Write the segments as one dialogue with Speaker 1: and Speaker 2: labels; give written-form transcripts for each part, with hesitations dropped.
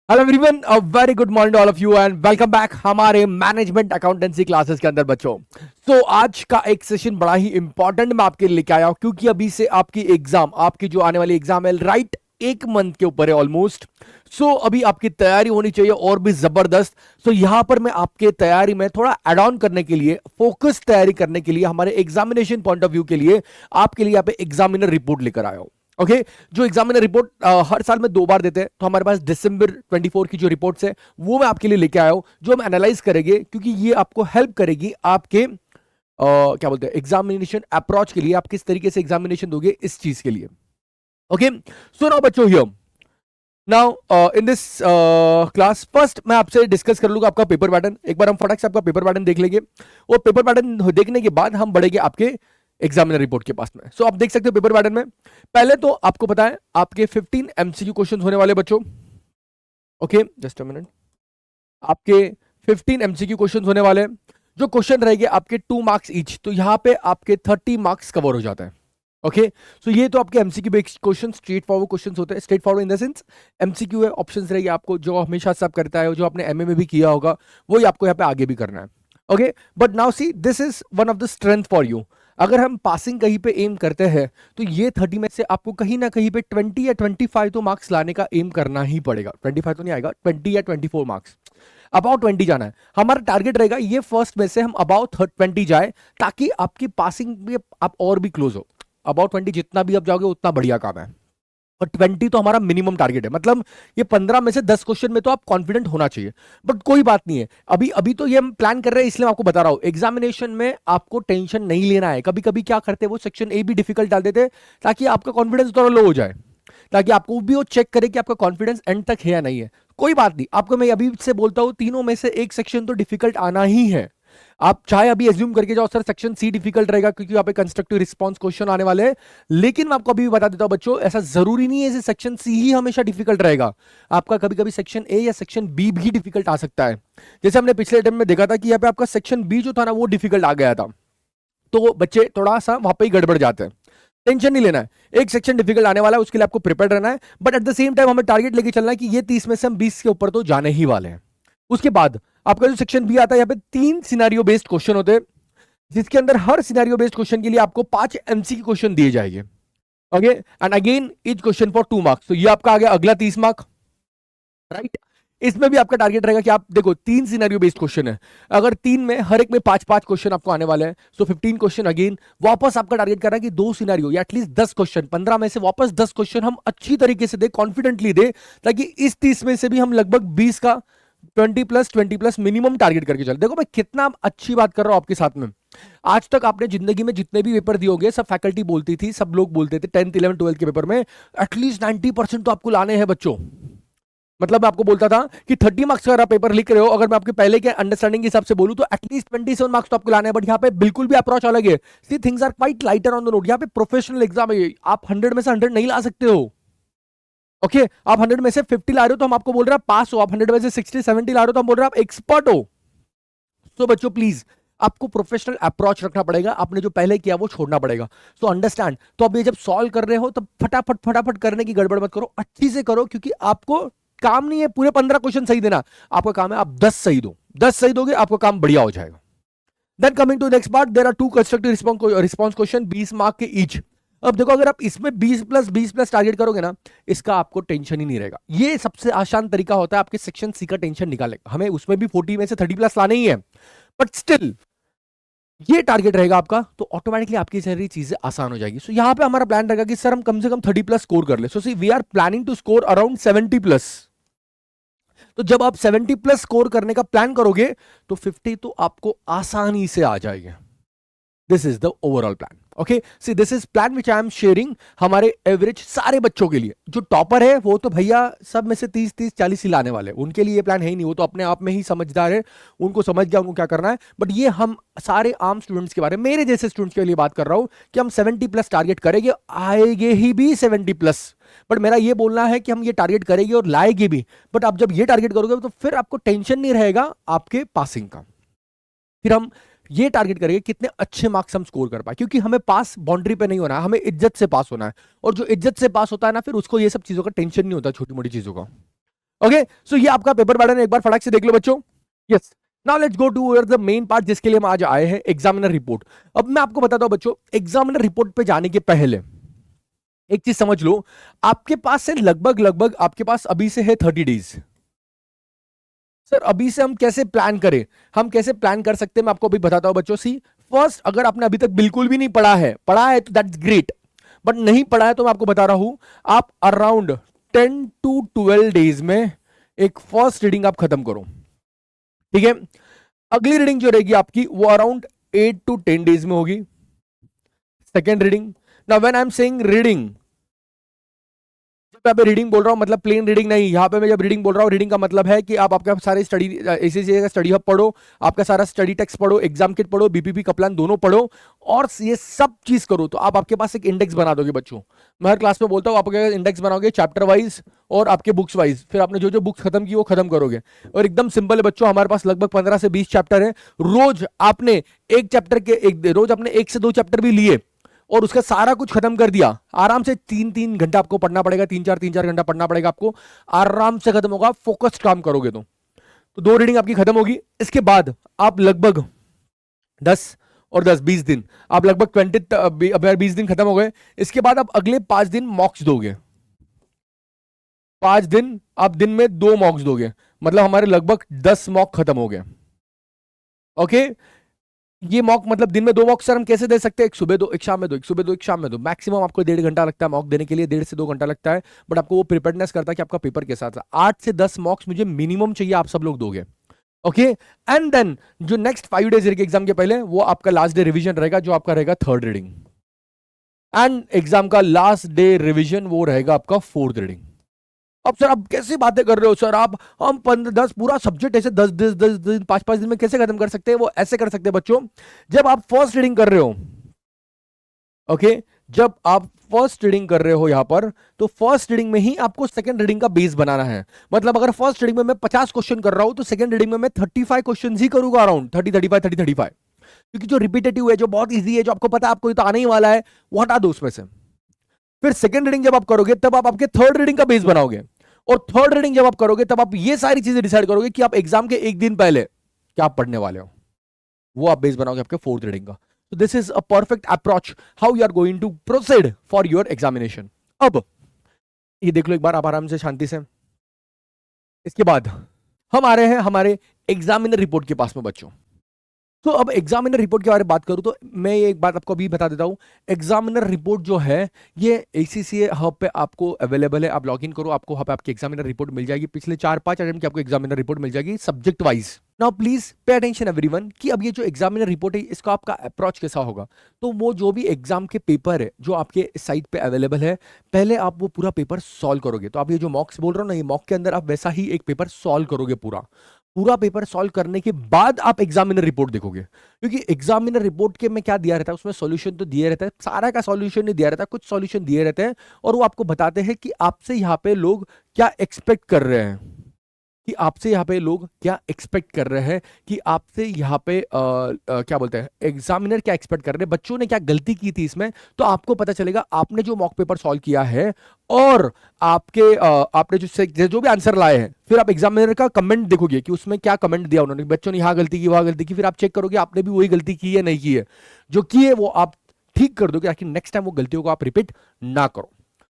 Speaker 1: Hello everyone, a very good morning all of you and welcome back हमारे management accountancy classes के अंदर बच्चों। तो आज का एक सेशन बड़ा ही इंपॉर्टेंट मैं आपके लिए लेके आया हूं, क्योंकि अभी से आपकी एग्जाम, आपकी जो आने वाली एग्जाम है राइट एक मंथ के ऊपर है ऑलमोस्ट। सो अभी आपकी तैयारी होनी चाहिए और भी जबरदस्त। सो यहां पर मैं आपके तैयारी में थोड़ा एड ऑन करने के लिए, फोकस तैयारी करने के लिए, हमारे एग्जामिनेशन पॉइंट ऑफ व्यू के लिए आपके लिए यहाँ पे एग्जामिनर रिपोर्ट लेकर आया हूं। ओके जो एग्जामिनर रिपोर्ट हर साल में 2 बार देते हैं, तो हमारे पास दिसंबर 24 की जो रिपोर्ट्स है वो मैं आपके लिए लेके आया हूं, जो हम एनालाइज करेंगे, क्योंकि ये आपको हेल्प करेगी आपके क्या बोलते हैं एग्जामिनेशन अप्रोच के लिए। आप किस तरीके से एग्जामिनेशन दोगे इस चीज के लिए। ओके सो नाउ बच्चों, here now in this class first मैं आपसे डिस्कस कर लूंगा आपका पेपर पैटर्न। एक बार हम फटाक से आपका पेपर पैटर्न देख लेंगे, और पेपर पैटर्न देखने के बाद हम बढ़ेंगे आपके एग्जामिनर रिपोर्ट के पास में। सो आप देख सकते हो पेपर पैटर्न में पहले तो आपको पता है आपके 15 एमसीक्यू क्वेश्चन होने वाले बच्चों। ओके जस्ट अ मिनट, आपके 15 एमसीक्यू क्वेश्चन होने वाले हैं। जो क्वेश्चन रहेंगे आपके 2 मार्क्स ईच, तो यहां पे आपके 30 मार्क्स कवर हो जाता है। ओके सो ये तो आपके MCQ based question, straight forward question होते हैं। Straight forward in the sense MCQ है, ऑप्शंस रहेंगे आपको, जो हमेशा सब करता है, जो आपने एमए में भी किया होगा वही आपको यहाँ पे आगे भी करना है। Okay but now see this is one of the strength for you. अगर हम पासिंग कहीं पे एम करते हैं तो ये 30 में से आपको कहीं ना कहीं पे 20 या 25 तो मार्क्स लाने का एम करना ही पड़ेगा। 25 तो नहीं आएगा, 20 या 24 मार्क्स, अबाउट 20 जाना है। हमारा टारगेट रहेगा ये फर्स्ट में से हम अबाउट 20 जाए, ताकि आपकी पासिंग भी आप और भी क्लोज हो। अबाउट 20 जितना भी आप जाओगे उतना बढ़िया काम है, और 20 तो हमारा मिनिमम टारगेट है। मतलब ये 15 में से 10 क्वेश्चन में तो आप कॉन्फिडेंट होना चाहिए। बट कोई बात नहीं है, अभी अभी तो ये हम प्लान कर रहे हैं, इसलिए मैं आपको बता रहा हूं एग्जामिनेशन में आपको टेंशन नहीं लेना है। कभी कभी क्या करते हैं वो सेक्शन ए भी डिफिकल्ट डाल देते हैं, ताकि आपका कॉन्फिडेंस थोड़ा लो हो जाए, ताकि आपको भी वो चेक करे कि आपका कॉन्फिडेंस एंड तक है या नहीं है। कोई बात नहीं, आपको मैं अभी से बोलता हूं तीनों में से एक सेक्शन तो डिफिकल्ट आना ही है। आप चाहे अभी एज्यूम करके जाओ सर सेक्शन सी डिफिकल्ट रहेगा, क्योंकि यहाँ पे कंस्ट्रक्टिव रिस्पांस क्वेश्चन आने वाले हैं। लेकिन मैं आपको अभी भी बता देता हूं बच्चों, ऐसा जरूरी नहीं है सेक्शन सी ही हमेशा डिफिकल्ट रहेगा। आपका कभी कभी सेक्शन ए या सेक्शन बी भी डिफिकल्ट आ सकता है। जैसे हमने पिछले अटेम्प्ट में देखा था कि यहाँ पे आपका सेक्शन बी जो था ना वो डिफिकल्ट आ गया था, तो बच्चे थोड़ा सा वहां पे ही गड़बड़ जाते हैं। टेंशन नहीं लेना है, एक सेक्शन डिफिकल्ट आने वाला है, उसके लिए आपको प्रिपेयर रहना है। But at the same time हमें टारगेट लेके चलना है कि ये 30 में से हम 20 के ऊपर तो जाने ही वाले हैं। उसके बाद आपका जो सेक्शन बी आता है, यहाँ पे 3 सिनेरियो बेस्ड क्वेश्चन होते हैं, जिसके अंदर हर सिनेरियो बेस्ड क्वेश्चन के लिए आपको 5 एमसीक्यू क्वेश्चन दिए जाएंगे। Okay and again each question for 2 marks. तो ये आपका आ गया अगला 30 मार्क, राइट। इसमें भी आपका टारगेट रहेगा कि आप देखो 3 सिनेरियो बेस्ड क्वेश्चन है, अगर 3 में हर एक में 5-5 क्वेश्चन आपको आने वाले हैं, सो 15 क्वेश्चन। अगेन वापस आपका टारगेट कर रहा है कि 2 सिनेरियो या एटलीस्ट 10 क्वेश्चन, 15 में से वापस 10 क्वेश्चन हम अच्छी तरीके से दे, कॉन्फिडेंटली दे, ताकि इस 30 में से भी हम लगभग 20 का 20+ मिनिमम टारगेट करके चल। देखो मैं कितना अच्छी बात कर रहा हूं आपके साथ में। आज तक आपने जिंदगी में जितने भी पेपर दिए होंगे, सब फैकल्टी बोलती थी, सब लोग बोलते थे 10th 11th 12th के पेपर में एटलीस्ट 90% तो आपको लाने हैं बच्चों। मतलब मैं आपको बोलता था कि 30 मार्क्स का आप पेपर लिख रहे हो, अगर मैं आपके पहले के अंडरस्टैंडिंग के हिसाब से बोलूं तो एटलीस्ट 27 मार्क्स तो आपको लाने हैं। बट यहाँ पे बिल्कुल भी अप्रोच अलग है। See things are quite lighter on the note. यहाँ पे प्रोफेशनल एग्जाम है, आप 100 में से 100 नहीं ला सकते हो। ओके आप 100 में से 50 ला रहे हो तो हम आपको बोल रहे हैं पास हो, आप 100 में से 60-70 ला रहे हो तो हम बोल रहे हैं आप एक्सपर्ट हो। तो बच्चों प्लीज आपको प्रोफेशनल अप्रोच रखना पड़ेगा, आपने जो पहले किया वो छोड़ना पड़ेगा। So understand. तो अब ये जब सॉल्व कर रहे हो तब फटाफट फटाफट करने की गड़बड़ मत करो, अच्छी से करो, क्योंकि आपको काम नहीं है पूरे 15 क्वेश्चन सही देना, आपका काम है आप 10 सही दो। 10 सही दोगे आपका काम बढ़िया हो जाएगा। Then coming to next part, there are 2 constructive response question 20 mark के ईच। अब देखो अगर आप इसमें 20+20+ टारगेट करोगे ना, इसका आपको टेंशन ही नहीं रहेगा। ये सबसे आसान तरीका होता है आपके सेक्शन सी का टेंशन निकालेगा। हमें उसमें भी 40 में से 30+ लाने ही है, बट स्टिल ये टारगेट रहेगा आपका, तो ऑटोमेटिकली आपकी सारी चीजें आसान हो जाएगी। सो यहां पे हमारा प्लान रहेगा कि सर हम कम से कम 30+ स्कोर कर ले। So see we are planning to score around 70+। तो जब आप 70+ स्कोर करने का प्लान करोगे तो 50 तो आपको आसानी से आ जाएगा। This is the overall plan. Okay see this is plan which I am sharing हमारे एवरेज सारे बच्चों के लिए। जो टॉपर है वो तो भैया सब में से 30-40 ही लाने वाले, उनके लिए ये प्लान है ही नहीं, वो तो अपने आप में ही समझदार है, उनको समझ गया उनको क्या करना है। बट ये हम सारे आम स्टूडेंट्स के बारे में, मेरे जैसे स्टूडेंट्स के लिए बात कर रहा हूं कि हम 70+ टारगेट करेंगे, आएंगे ही भी 70+। बट मेरा ये बोलना है कि हम ये टारगेट करेंगे और लाएंगे भी। बट आप जब ये टारगेट करोगे तो फिर आपको टेंशन नहीं रहेगा आपके पासिंग का। फिर हम ये टारगेट करेंगे कितने अच्छे मार्क्स हम स्कोर कर पाए, क्योंकि हमें पास बाउंड्री पे नहीं होना है, हमें इज्जत से पास होना है। और जो इज्जत से पास होता है ना, फिर उसको ये सब चीजों का टेंशन नहीं होता, छोटी मोटी चीजों का। ओके, सो ये आपका पेपर पैटर्न है, एक बार फटाक से देख लो बच्चों। Yes, now let's go to the main part जिसके लिए हम आज आए हैं, एग्जामिनर रिपोर्ट। अब मैं आपको बताता हूं बच्चों, एग्जामिनर रिपोर्ट पे जाने के पहले एक चीज समझ लो, आपके पास से लगभग लगभग आपके पास अभी से है 30 डेज। सर अभी से हम कैसे प्लान करें, हम कैसे प्लान कर सकते हैं, मैं आपको अभी बताता हूं बच्चों। सी फर्स्ट, अगर आपने अभी तक बिल्कुल भी नहीं पढ़ा है तो दैट्स ग्रेट, बट नहीं पढ़ा है तो मैं आपको बता रहा हूं, आप अराउंड 10 to 12 डेज में एक फर्स्ट रीडिंग आप खत्म करो, ठीक है। अगली रीडिंग जो रहेगी आपकी वो अराउंड 8 to 10 डेज में होगी, second reading. Now when I am saying reading, पे रीडिंग बोल रहा हूं मतलब प्लेन रीडिंग नहीं, यहां पे मैं जब रीडिंग बोल रहा हूं, रीडिंग का मतलब है कि आप आपका सारे स्टडी एसीसी का स्टडी हब पढ़ो, आपका सारा स्टडी टेक्स्ट पढ़ो, एग्जाम किट पढ़ो, बीपीपी कप्लान दोनों पढ़ो, और ये सब चीज करो तो आप आपके पास एक इंडेक्स बना दोगे बच्चों। मैं हर क्लास में बोलता हूं, आप इंडेक्स बनाओगे चैप्टर वाइज और आपके बुक्स वाइज, फिर आपने जो जो बुक्स खत्म की वो खत्म करोगे। और एकदम सिंपल है बच्चों, हमारे पास लगभग 15 से 20 चैप्टर है, रोज आपने एक चैप्टर के रोज आपने 1 से 2 चैप्टर भी लिए और उसका सारा कुछ खत्म कर दिया, आराम से 3-3 घंटा आपको पढ़ना पड़ेगा, 3-4 घंटा पढ़ना पड़ेगा आपको, आराम से खत्म होगा, फोकस्ड काम करोगे तो 2 रीडिंग आपकी खत्म होगी। इसके बाद आप लगभग 10 और 10 20 दिन, आप लगभग 20 दिन खत्म हो गए। इसके बाद आप अगले 5 दिन मॉक्स दोगे, 5 दिन आप दिन में 2 मॉक्स दोगे, मतलब हमारे लगभग 10 मॉक खत्म हो गए। ओके, ये मॉक मतलब दिन में 2 मॉक सर हम कैसे दे सकते हैं, एक सुबह दो एक शाम में दो, एक सुबह दो एक शाम में दो, मैक्सिमम आपको 1.5 घंटा लगता है मॉक देने के लिए, 1.5 से 2 घंटा लगता है, बट आपको वो प्रिपेयर्डनेस करता है कि आपका पेपर के साथ 8 से 10 मॉक्स मुझे मिनिमम चाहिए, आप सब लोग दोगे। ओके, एंड देन जो नेक्स्ट 5 डेज रहेगी एग्जाम के पहले, वो आपका लास्ट डे रिवीजन रहेगा, जो आपका रहेगा थर्ड रीडिंग, एंड एग्जाम का लास्ट डे रिवीजन वो रहेगा आपका फोर्थ रीडिंग। अब सर आप कैसे बातें कर रहे हो सर, आप हम 15-10 पूरा सब्जेक्ट ऐसे 10 दिन 5-5 दिन में कैसे खत्म कर सकते हैं, वो ऐसे कर सकते हैं बच्चों, जब आप फर्स्ट रीडिंग कर रहे हो। ओके, जब आप फर्स्ट रीडिंग कर रहे हो यहां पर, तो फर्स्ट रीडिंग में ही आपको सेकंड रीडिंग का बेस बनाना है। मतलब अगर फर्स्ट रीडिंग में मैं 50 क्वेश्चन कर रहा हूं, तो सेकंड रीडिंग में मैं 35 क्वेश्चन ही करूंगा, अराउंड 30 35 क्योंकि जो रिपीटेटिव है, जो बहुत इजी है, जो आपको पता है आपको तो आने ही वाला है, वो हटा दो उसमें से। फिर सेकंड रीडिंग जब आप करोगे, तब आप आपके थर्ड रीडिंग का बेस बनाओगे, और थर्ड रीडिंग जब आप करोगे, तब आप ये सारी चीजें डिसाइड करोगे कि आप एग्जाम के एक दिन पहले क्या पढ़ने वाले हो, वो आप बेस बनाओगे आपके फोर्थ रीडिंग का। तो this is a perfect approach how you are going to proceed for your examination. अब ये देख लो एक बार आप आराम से शांति से। इसके बाद हम आ रहे हैं हमारे एग्जामिनर रिपोर्ट के पास में बच्चों। तो अब एग्जामिनर रिपोर्ट के बारे में बात करूं, तो मैं ये एक बात आपको अभी बता देता हूं, एग्जामिनर रिपोर्ट जो है ये ACCA हब पे आपको अवेलेबल है, आप लॉगिन करो, आपको वहां पे आपकी एग्जामिनर रिपोर्ट मिल जाएगी, पिछले 4-5 अटेम्प्ट की आपको एग्जामिनर रिपोर्ट मिल जाएगी subject wise. Now please pay attention everyone, कि अब ये जो एग्जामिनर रिपोर्ट है इसका आपका अप्रोच कैसा होगा। तो वो जो भी एग्जाम के पेपर है जो आपके साइट पे अवेलेबल है, पहले आप वो पूरा पेपर सॉल्व करोगे। तो आप ये जो मॉक्स बोल रहे हो ना, ये मॉक के अंदर आप वैसा ही एक पेपर सॉल्व करोगे, पूरा पूरा पेपर सॉल्व करने के बाद आप एग्जामिनर रिपोर्ट देखोगे, क्योंकि एग्जामिनर रिपोर्ट के में क्या दिया रहता है, उसमें सॉल्यूशन तो दिया रहता है, सारा का सॉल्यूशन नहीं दिया रहता, कुछ सॉल्यूशन दिए रहते हैं, और वो आपको बताते हैं कि आपसे यहाँ पे लोग क्या एक्सपेक्ट कर रहे हैं, कि आपसे यहाँ पे लोग क्या एक्सपेक्ट कर रहे हैं, कि आपसे यहाँ पे क्या बोलते हैं, एग्जामिनर क्या एक्सपेक्ट कर रहे हैं, बच्चों ने क्या गलती की थी इसमें। तो आपको पता चलेगा आपने जो मॉक पेपर सॉल्व किया है, और आपने जो भी आंसर लाए हैं, फिर आप एग्जामिनर का कमेंट देखोगे कि उसमें क्या कमेंट दिया उन्होंने, बच्चों ने यहाँ गलती की वहां गलती की, फिर आप चेक करोगे आपने भी वही गलती की है नहीं की है, जो की है वो आप ठीक कर दोगे, ताकि नेक्स्ट टाइम वो गलतियों को आप रिपीट ना करो।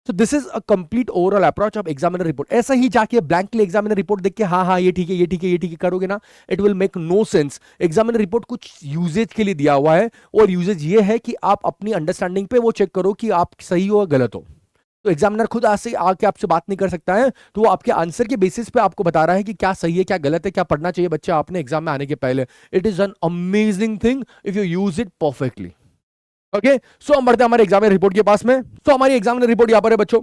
Speaker 1: So this is a complete overall approach of examiner report। ऐसा ही जाके ब्लैंकली एग्जामिनर रिपोर्ट देख के हाँ हाँ ये ठीक है ये ठीक है ये ठीक है करोगे ना, it will make no sense. Examiner report कुछ यूजेज के लिए दिया हुआ है, और यूजेज ये है कि आप अपनी अंडरस्टैंडिंग पे वो चेक करो कि आप सही हो या गलत हो। तो एग्जामिनर खुद आज से आके आपसे बात नहीं कर सकता है, तो वो आपके आंसर के बेसिस पे आपको बता रहा है कि क्या सही है क्या गलत है, क्या पढ़ना चाहिए बच्चे आपने एग्जाम में आने के पहले। It is an amazing thing if you use it perfectly. Okay, so हम बढ़ते हैं हमारे एग्जामिनर रिपोर्ट के पास में। सो हमारी एग्जामिनर रिपोर्ट यहाँ पर है बच्चों।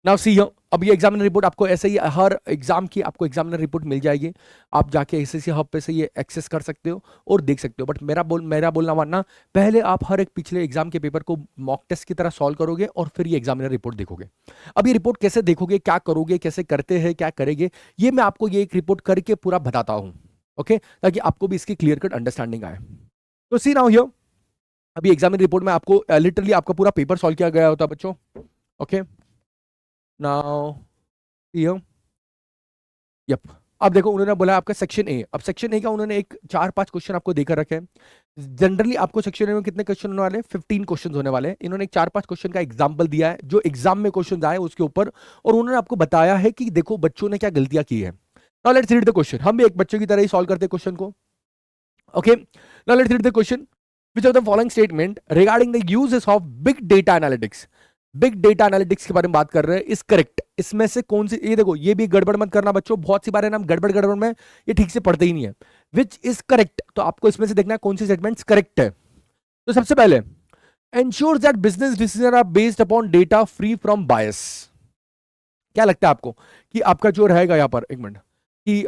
Speaker 1: नाउ सी हियर, अब ये एग्जामिनर रिपोर्ट आपको ऐसे ही हर एग्जाम की आपको एग्जामिनर रिपोर्ट मिल जाएगी, आप जाके एसएससी हब पे से ये एक्सेस कर सकते हो और देख सकते हो। बट मेरा बोलना मानना, पहले आप हर एक पिछले एग्जाम के पेपर को मॉक टेस्ट की तरह सॉल्व करोगे, और फिर ये एग्जामिनर रिपोर्ट देखोगे। अब ये रिपोर्ट कैसे देखोगे, क्या करोगे, कैसे करते हैं, क्या करेंगे, ये मैं आपको ये एक रिपोर्ट करके पूरा बताता हूँ, ओके, ताकि आपको भी इसकी क्लियर कट अंडरस्टैंडिंग आए। तो सी नाउ हियर, अभी एग्जामिनर रिपोर्ट में आपको लिटरली आपका पूरा पेपर सॉल्व किया गया होता है बच्चों। Okay, now here yup. अब देखो उन्होंने बोला आपका सेक्शन ए, अब सेक्शन ए का उन्होंने एक 4-5 क्वेश्चन आपको देकर रखे हैं। जनरली आपको सेक्शन ए में कितने क्वेश्चन होने वाले हैं? 15 क्वेश्चन होने वाले हैं। इन्होंने एक 4-5 क्वेश्चन का एग्जाम्पल दिया है जो एग्जाम में क्वेश्चन आए उसके ऊपर, और उन्होंने आपको बताया है कि देखो बच्चों ने क्या गलतियां की है। Now let's read the question. हम भी एक बच्चों की तरह ही सॉल्व करते हैं क्वेश्चन को। Okay, now let's read the question. Which of the following statement regarding the uses of big data analytics, big data analytics के बारे में बात कर रहे हैं, इज करेक्ट? इसमें से कौन सी, ये देखो ये भी गड़बड़ मत करना बच्चों, बहुत सी बार है ना हम गड़बड़ गड़बड़ में ये ठीक से पढ़ते ही नहीं है। विच इज करेक्ट, तो आपको इसमें से देखना है कौन सी स्टेटमेंट्स करेक्ट है। तो सबसे पहले, ensure that business decision are based upon data free from bias. क्या लगता है आपको कि आपका जो रहेगा यहाँ पर, एक मिनट, कि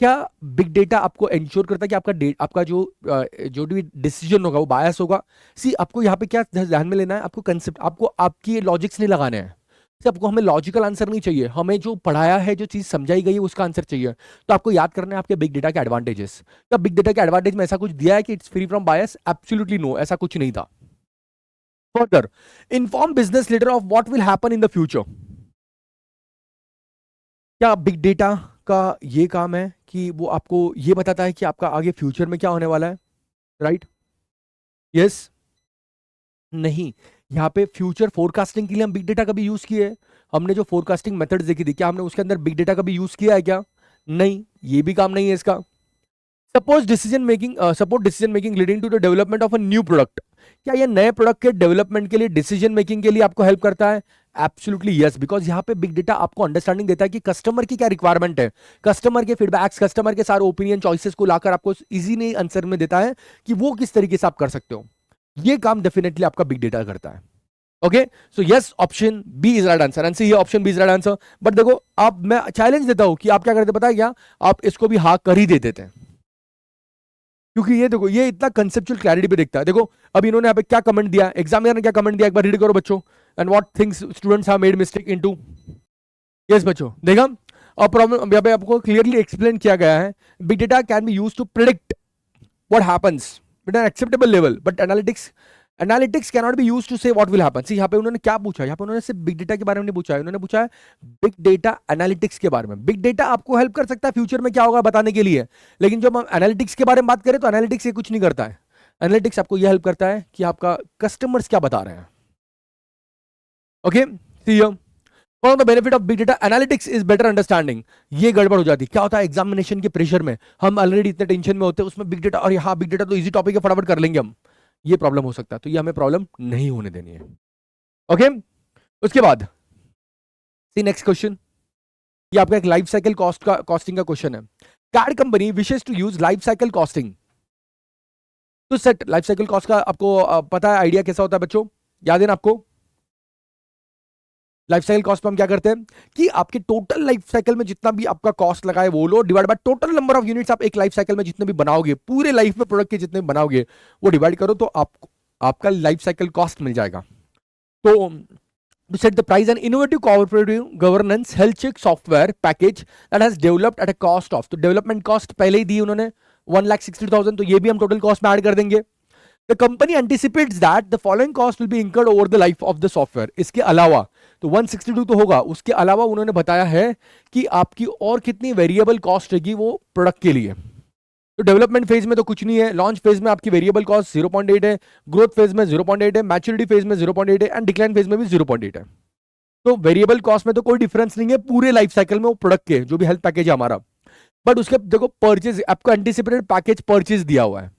Speaker 1: क्या बिग डेटा आपको इंश्योर करता है कि आपका जो भी डिसीजन होगा वो बायस होगा? सी आपको यहाँ पे क्या ध्यान में लेना है, आपको कंसेप्ट, आपको आपकी लॉजिक्स नहीं लगाने हैं। आपको हमें लॉजिकल आंसर नहीं चाहिए, हमें जो पढ़ाया है, जो चीज समझाई गई है उसका आंसर चाहिए। तो आपको याद करना है आपके बिग डेटा के एडवांटेजेस। क्या बिग डेटा के एडवांटेज में ऐसा कुछ दिया है कि it's free from bias? Absolutely no, ऐसा कुछ नहीं था। Further, inform business leader of what will happen in the future. क्या बिग डेटा का ये काम है कि वो आपको ये बताता है कि आपका आगे फ्यूचर में क्या होने वाला है? राइट? यस? नहीं। यहाँ पे फ्यूचर फोरकास्टिंग के लिए हम बिग डेटा का भी यूज किए। हमने जो फोरकास्टिंग मेथड्स देखी थी, क्या हमने उसके अंदर बिग डेटा का भी यूज किया है क्या? नहीं, ये भी काम नहीं है इसका। Support decision making leading to the development of a new product. क्या ये नए प्रोडक्ट के डेवलपमेंट के लिए, डिसीजन मेकिंग के लिए आपको हेल्प करता है? एब्सोल्युटली यस, बिकॉज यहाँ पे बिग डेटा आपको अंडरस्टैंडिंग देता है कि कस्टमर की क्या रिक्वायरमेंट है, कस्टमर के फीडबैक्स, कस्टमर के सारे ओपिनियन, चॉइसेस को लाकर आपको इजीली आंसर में देता है कि वो किस तरीके से आप कर सकते हो। ये काम डेफिनेटली आपका बिग डेटा करता है। Okay, so yes, option B is right answer. Answer ये option B is right answer. But देखो, आप, मैं चैलेंज देता हूं कि आप क्या करते, पता है क्या? आप इसको भी हाँ कर ही देते हैं, क्योंकि ये देखो ये इतना कंसेप्चुअल क्लैरिटी पे देखता है। देखो अब इन्होंने यहाँ पे क्या कमेंट दिया, एग्जामिनर ने क्या कमेंट दिया, एक बार रीड करो बच्चों। And what things students have made mistake into. Yes बच्चों, देखा? और प्रॉब्लम यहाँ पे आपको क्लियरली एक्सप्लेन किया गया है। Big data can be used to predict what happens at an acceptable level, but analytics cannot be used to say what will happen. See यहाँ पे उन्होंने क्या पूछा, यहाँ पे उन्होंने सिर्फ बिग डेटा के बारे में नहीं पूछा है, उन्होंने पूछा है बिग डेटा एनालिटिक्स के बारे में। बिग डेटा आपको हेल्प कर सकता है फ्यूचर में क्या होगा बताने के लिए, लेकिन जब हम एनालिटिक्स के बारे में बात करें तो एनालिटिक्स ये कुछ नहीं करता है। एनालिटिक्स आपको यह हेल्प करता है कि आपका कस्टमर्स क्या बता रहे हैं। Okay, see here, one of the benefit of big data analytics is better understanding. ये गड़बड़ हो जाती है, क्या होता है एग्जामिनेशन के प्रेशर में हम ऑलरेडी इतने टेंशन में होते हैं, उसमें बिग डेटा, और हाँ बिग डेटा तो इजी टॉपिक है, फटाफट कर लेंगे हम, ये प्रॉब्लम हो सकता है। तो ये हमें प्रॉब्लम नहीं होने देनी है। ओके, उसके बाद सी नेक्स्ट क्वेश्चन, ये आपका एक लाइफ साइकिल कॉस्टिंग का क्वेश्चन है। Car company wishes to use life cycle costing to set. Life cycle cost का आपको पता है आइडिया कैसा होता है बच्चों? याद है ना आपको? लाइफ साइकिल कॉस्ट में हम क्या करते हैं कि आपके टोटल लाइफ साइकिल में जितना भी आपका कॉस्ट लगा है वो लो, divide by total number of units आप एक लाइफ साइकिल में जितने भी बनाओगे, पूरे लाइफ में प्रोडक्ट के जितने भी बनाओगे वो डिवाइड करो, तो आपका लाइफ साइकिल कॉस्ट मिल जाएगा। तो to set the price, an innovative cooperative governance health check software package that has developed at a cost of, तो डेवलपमेंट कॉस्ट पहले ही दी उन्होंने 1,60,000, तो ये भी हम टोटल कॉस्ट में ऐड कर देंगे। The company anticipates that the following cost will be incurred over the life of the software। इसके अलावा तो 162 तो होगा, उसके अलावा उन्होंने बताया है कि आपकी और कितनी वेरिएबल कॉस्ट रहेगी वो प्रोडक्ट के लिए। तो डेवलपमेंट फेज में तो कुछ नहीं है, लॉन्च फेज में आपकी वेरिएबल कॉस्ट 0.8 है, ग्रोथ फेज में 0.8 है, मैच्योरिटी फेज में 0.8 है, एंड डिक्लाइन फेज में भी 0.8 है। तो वेरिएबल कॉस्ट में तो कोई डिफरेंस नहीं है पूरे लाइफ साइकिल में वो प्रोडक्ट के, जो भी हेल्थ पैकेज है हमारा। बट उसके देखो परचेज, आपको एंटिसिपेटेड पैकेज परचेज दिया हुआ है।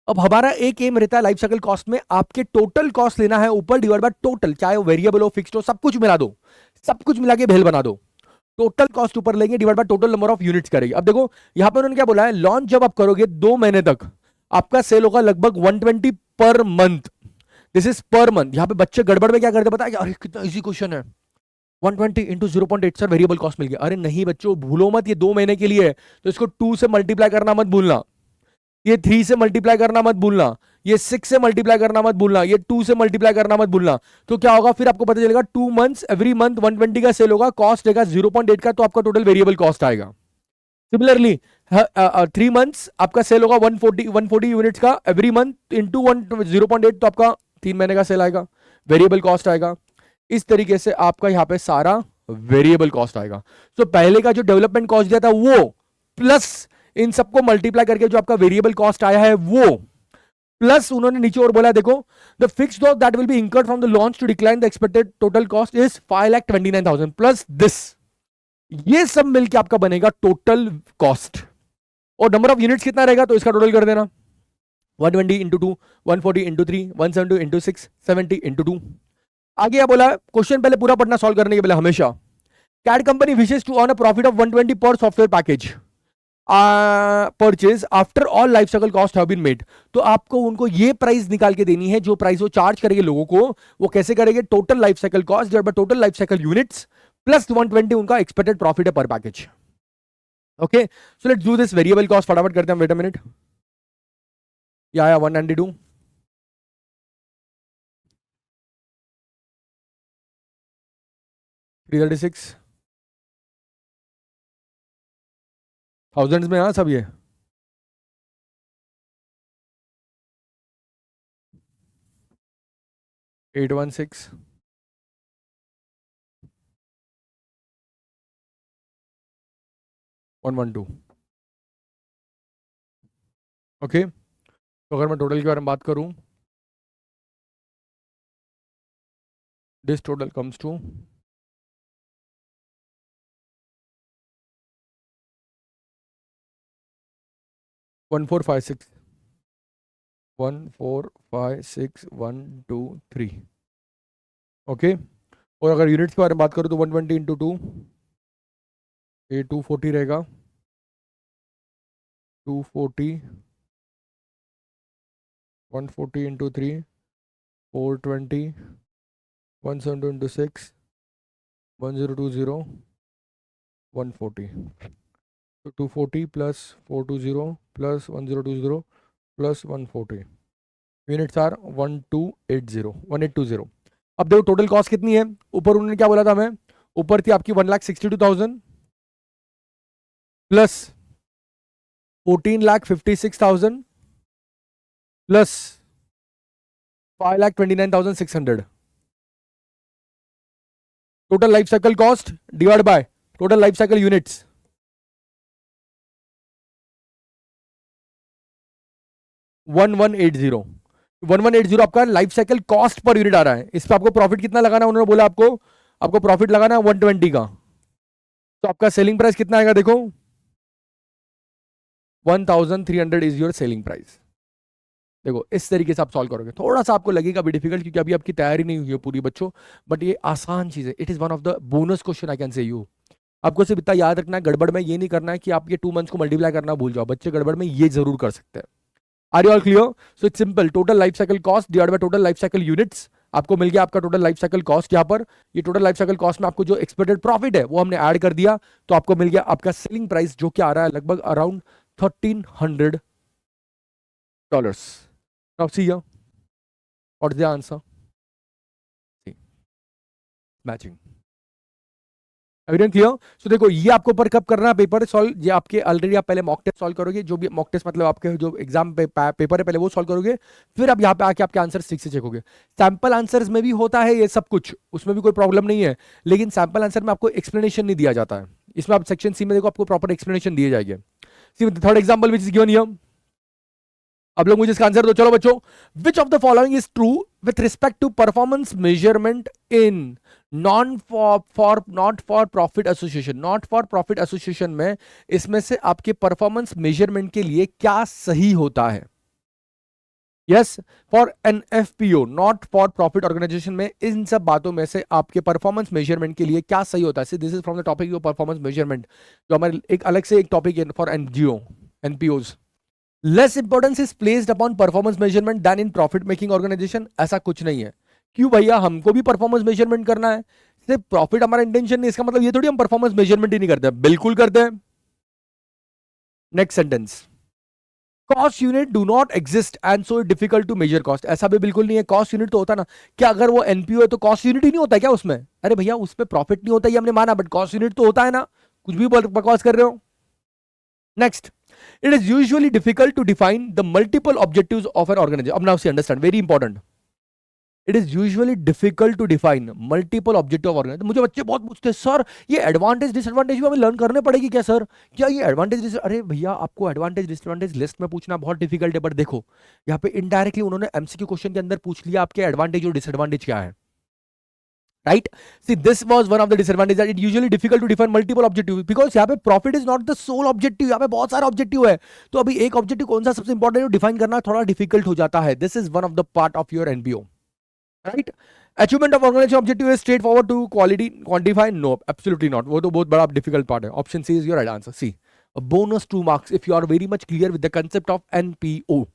Speaker 1: अब हमारा एक एम रहता है लाइफ साइकिल कॉस्ट में आपके टोटल कॉस्ट लेना है ऊपर, डिवाइड बाय टोटल, चाहे वो वेरिएबल हो फिक्स्ड हो, सब कुछ मिला दो, सब कुछ मिला के भेल बना दो, टोटल कॉस्ट ऊपर लेंगे, divide by total number of units करेंगे। अब देखो यहां पर उन्होंने क्या बोला है, लॉन्च जब आप करोगे 2 महीने तक आपका सेल होगा लगभग 120 per month. This is per month. यहां पे बच्चे गड़बड़ में क्या करते पता है? अरे कितना इजी क्वेश्चन है, 120 इंटू 0.8 सर वेरिएबल कॉस्ट मिल गया। अरे नहीं बच्चों, भूलो मत ये 2 महीने के लिए है, तो इसको 2 से मल्टीप्लाई करना मत भूलना, ये 3 से मल्टीप्लाई करना मत भूलना, ये 6 से मल्टीप्लाई करना मत भूलना, ये 2 से मल्टीप्लाई करना मत भूलना। तो क्या होगा फिर आपको पता चलेगा 2 मंथ्स, एवरी मंथ 120 का सेल होगा, कॉस्ट आएगा 0.8 का, तो आपका टोटल वेरिएबल कॉस्ट आएगा। सिमिलरली 3 मंथ्स आपका सेल होगा 140 यूनिट्स का, एवरी मंथ इंटू 0.8, तो आपका 3 महीने का सेल आएगा, वेरिएबल कॉस्ट आएगा। इस तरीके से आपका यहाँ पे सारा वेरिएबल कॉस्ट आएगा। सो पहले का जो डेवलपमेंट कॉस्ट दिया था वो प्लस इन सबको मल्टीप्लाई करके जो आपका वेरिएबल कॉस्ट आया है वो प्लस उन्होंने नीचे और बोला देखो the fixed cost that will be incurred from the launch to decline the expected total cost is 5,29,000 plus this. ये सब मिलके आपका बनेगा टोटल कॉस्ट। और नंबर ऑफ यूनिट्स कितना रहेगा तो इसका टोटल कर देना 120 इंटू 2, 140 इंटू 3, 170 इंटू 6, 70 इंटू 2। आगे क्या बोला क्वेश्चन पहले पूरा पढ़ना सॉल्व करने के पहले हमेशा cad company wishes to earn a profit of 120 पर software package purchase after all life cycle cost have been made. तो आपको उनको ये प्राइस निकाल के देनी है जो प्राइस वो चार्ज करेंगे लोगों को, वो कैसे करेंगे total life cycle cost divide by total life cycle units plus 120 उनका एक्सपेक्टेड प्रॉफिट है पर package. Okay so let's do this variable cost फटाफट करते हैं। वेट अ मिनट, या 192 336 थाउजेंड्स में, हाँ सब ये 816 112। ओके तो अगर मैं टोटल के बारे में बात करूं this total comes to 1456 1456123। Okay और अगर यूनिट्स के बारे में बात करूं तो 120 इंटू 2 ये 240 रहेगा, 240 140 इंटू 3 420 170 इंटू 6 1020 140। तो 240 plus 420 plus 1020 plus 140 units are 1820। अब देखो टोटल कॉस्ट कितनी है। ऊपर उन्होंने क्या बोला था हमें, ऊपर थी आपकी 1,62,000 plus 14,56,000 plus 5,29,600 total life cycle cost divide by total life cycle units. 1180 आपका लाइफ साइकिल कॉस्ट पर यूनिट आ रहा है। इस पर आपको प्रॉफिट कितना लगाना है, उन्होंने बोला आपको प्रॉफिट लगाना है 120 का। तो आपका सेलिंग प्राइस कितना आएगा देखो 1300 इज योर सेलिंग प्राइस। देखो इस तरीके से आप सॉल्व करोगे, थोड़ा सा आपको लगेगा भी डिफिकल्ट क्योंकि अभी आपकी तैयारी नहीं हुई है पूरी बच्चों, बट ये आसान चीज है। It is one of the bonus question I can say you. आपको सिर्फ इतना याद रखना है, गड़बड़ में ये नहीं करना है कि आप ये 2 मंथ्स को मल्टीप्लाई करना भूल जाओ। बच्चे गड़बड़ में ये जरूर कर सकते हैं। Are you all clear? So it's simple, total life cycle cost divide by total life cycle units. आपको मिल गया आपका टोटल लाइफ साइकिल कॉस्ट। यहाँ पर ये टोटल लाइफ साइकिल कॉस्ट में आपको जो एक्सपेक्टेड प्रॉफिट है वो हमने ऐड कर दिया, तो आपको मिल गया आपका सेलिंग प्राइस जो क्या आ रहा है लगभग around $1,300। Now see here, what is the answer? See, matching. Evident clear? So देखो ये आपको ऊपर कब करना है पेपर सॉल्व, ये आपके ऑलरेडी आप पहले मॉक टेस्ट सॉल्व करोगे, जो भी मॉक टेस्ट मतलब आपके जो एग्जाम पेपर है पहले वो सॉल्व करोगे, फिर आप यहाँ पे आके आपके आंसर ठीक से चेक होगे। सैंपल आंसर्स में भी होता है ये सब कुछ, उसमें भी कोई प्रॉब्लम नहीं है, लेकिन सैंपल आंसर में आपको एक्सप्लेनेशन नहीं दिया जाता है। इसमें आप सेक्शन सी में देखो आपको प्रॉपर एक्सप्लेनेशन दिए जाएंगे। See third example which is given here, अब लोग मुझे इसका आंसर दो। चलो बच्चों, which of the following is true with respect to performance measurement in not for profit association. Not for profit association में इसमें से आपके परफॉर्मेंस मेजरमेंट के लिए क्या सही होता है? Yes, for an FPO not for profit organisation में इन सब बातों में से आपके परफॉर्मेंस मेजरमेंट के लिए क्या सही होता है? This is from the topic of performance measurement, जो हमारे एक अलग से एक टॉपिक है for NGO NPOs. Less importance is placed upon performance measurement than in profit making organization. ऐसा कुछ नहीं है। क्यों भैया, हमको भी परफॉर्मेंस मेजरमेंट करना है, सिर्फ प्रॉफिट हमारा इंटेंशन नहीं, इसका मतलब ये थोड़ी हम परफॉर्मेंस मेजरमेंट ही नहीं करते, बिल्कुल करते हैं। Next sentence, cost unit do not exist and so difficult to measure cost. ऐसा भी बिल्कुल नहीं है, कॉस्ट यूनिट तो होता ना। क्या अगर वो एनपीओ है तो कॉस्ट यूनिट ही नहीं होता क्या उसमें? अरे भैया उसमें प्रॉफिट नहीं होता ये हमने माना, बट कॉस्ट यूनिट तो होता है ना, कुछ भी बकवास कर रहे हो। Next, it is usually difficult to define the multiple objectives of an organization. Now see, understand, very important. It is usually difficult to define multiple objective of organisation. मुझे बच्चे बहुत पूछते हैं सर ये एडवांटेज डिसएडवांटेज भी हमें learn करने पड़ेगी क्या सर, क्या ये एडवांटेज, अरे भैया आपको एडवांटेज डिसएडवांटेज लिस्ट में पूछना बहुत डिफिकल्ट है, बट देखो यहाँ पे इनडायरेक्टली उन्होंने एमसीक्यू क्वेश्चन के अंदर पूछ लिया आपके एडवांटेज और डिसएडवांटेज क्या है, right? See, this was one of the disadvantages that it usually difficult to define multiple objective because यहाँ पे profit is not the sole objective, यहाँ पे बहुत सारा objective है, तो अभी एक objective कौन सा सबसे important है डिफाइन करना थोड़ा difficult हो जाता है। This is one of the part of your NBO, right? Achievement of organization objective is straightforward to quality quantify, no, absolutely not, वो तो बहुत बड़ा difficult part है। Option C is your right answer। C, a bonus 2 marks if you are very much clear with the concept of NPO।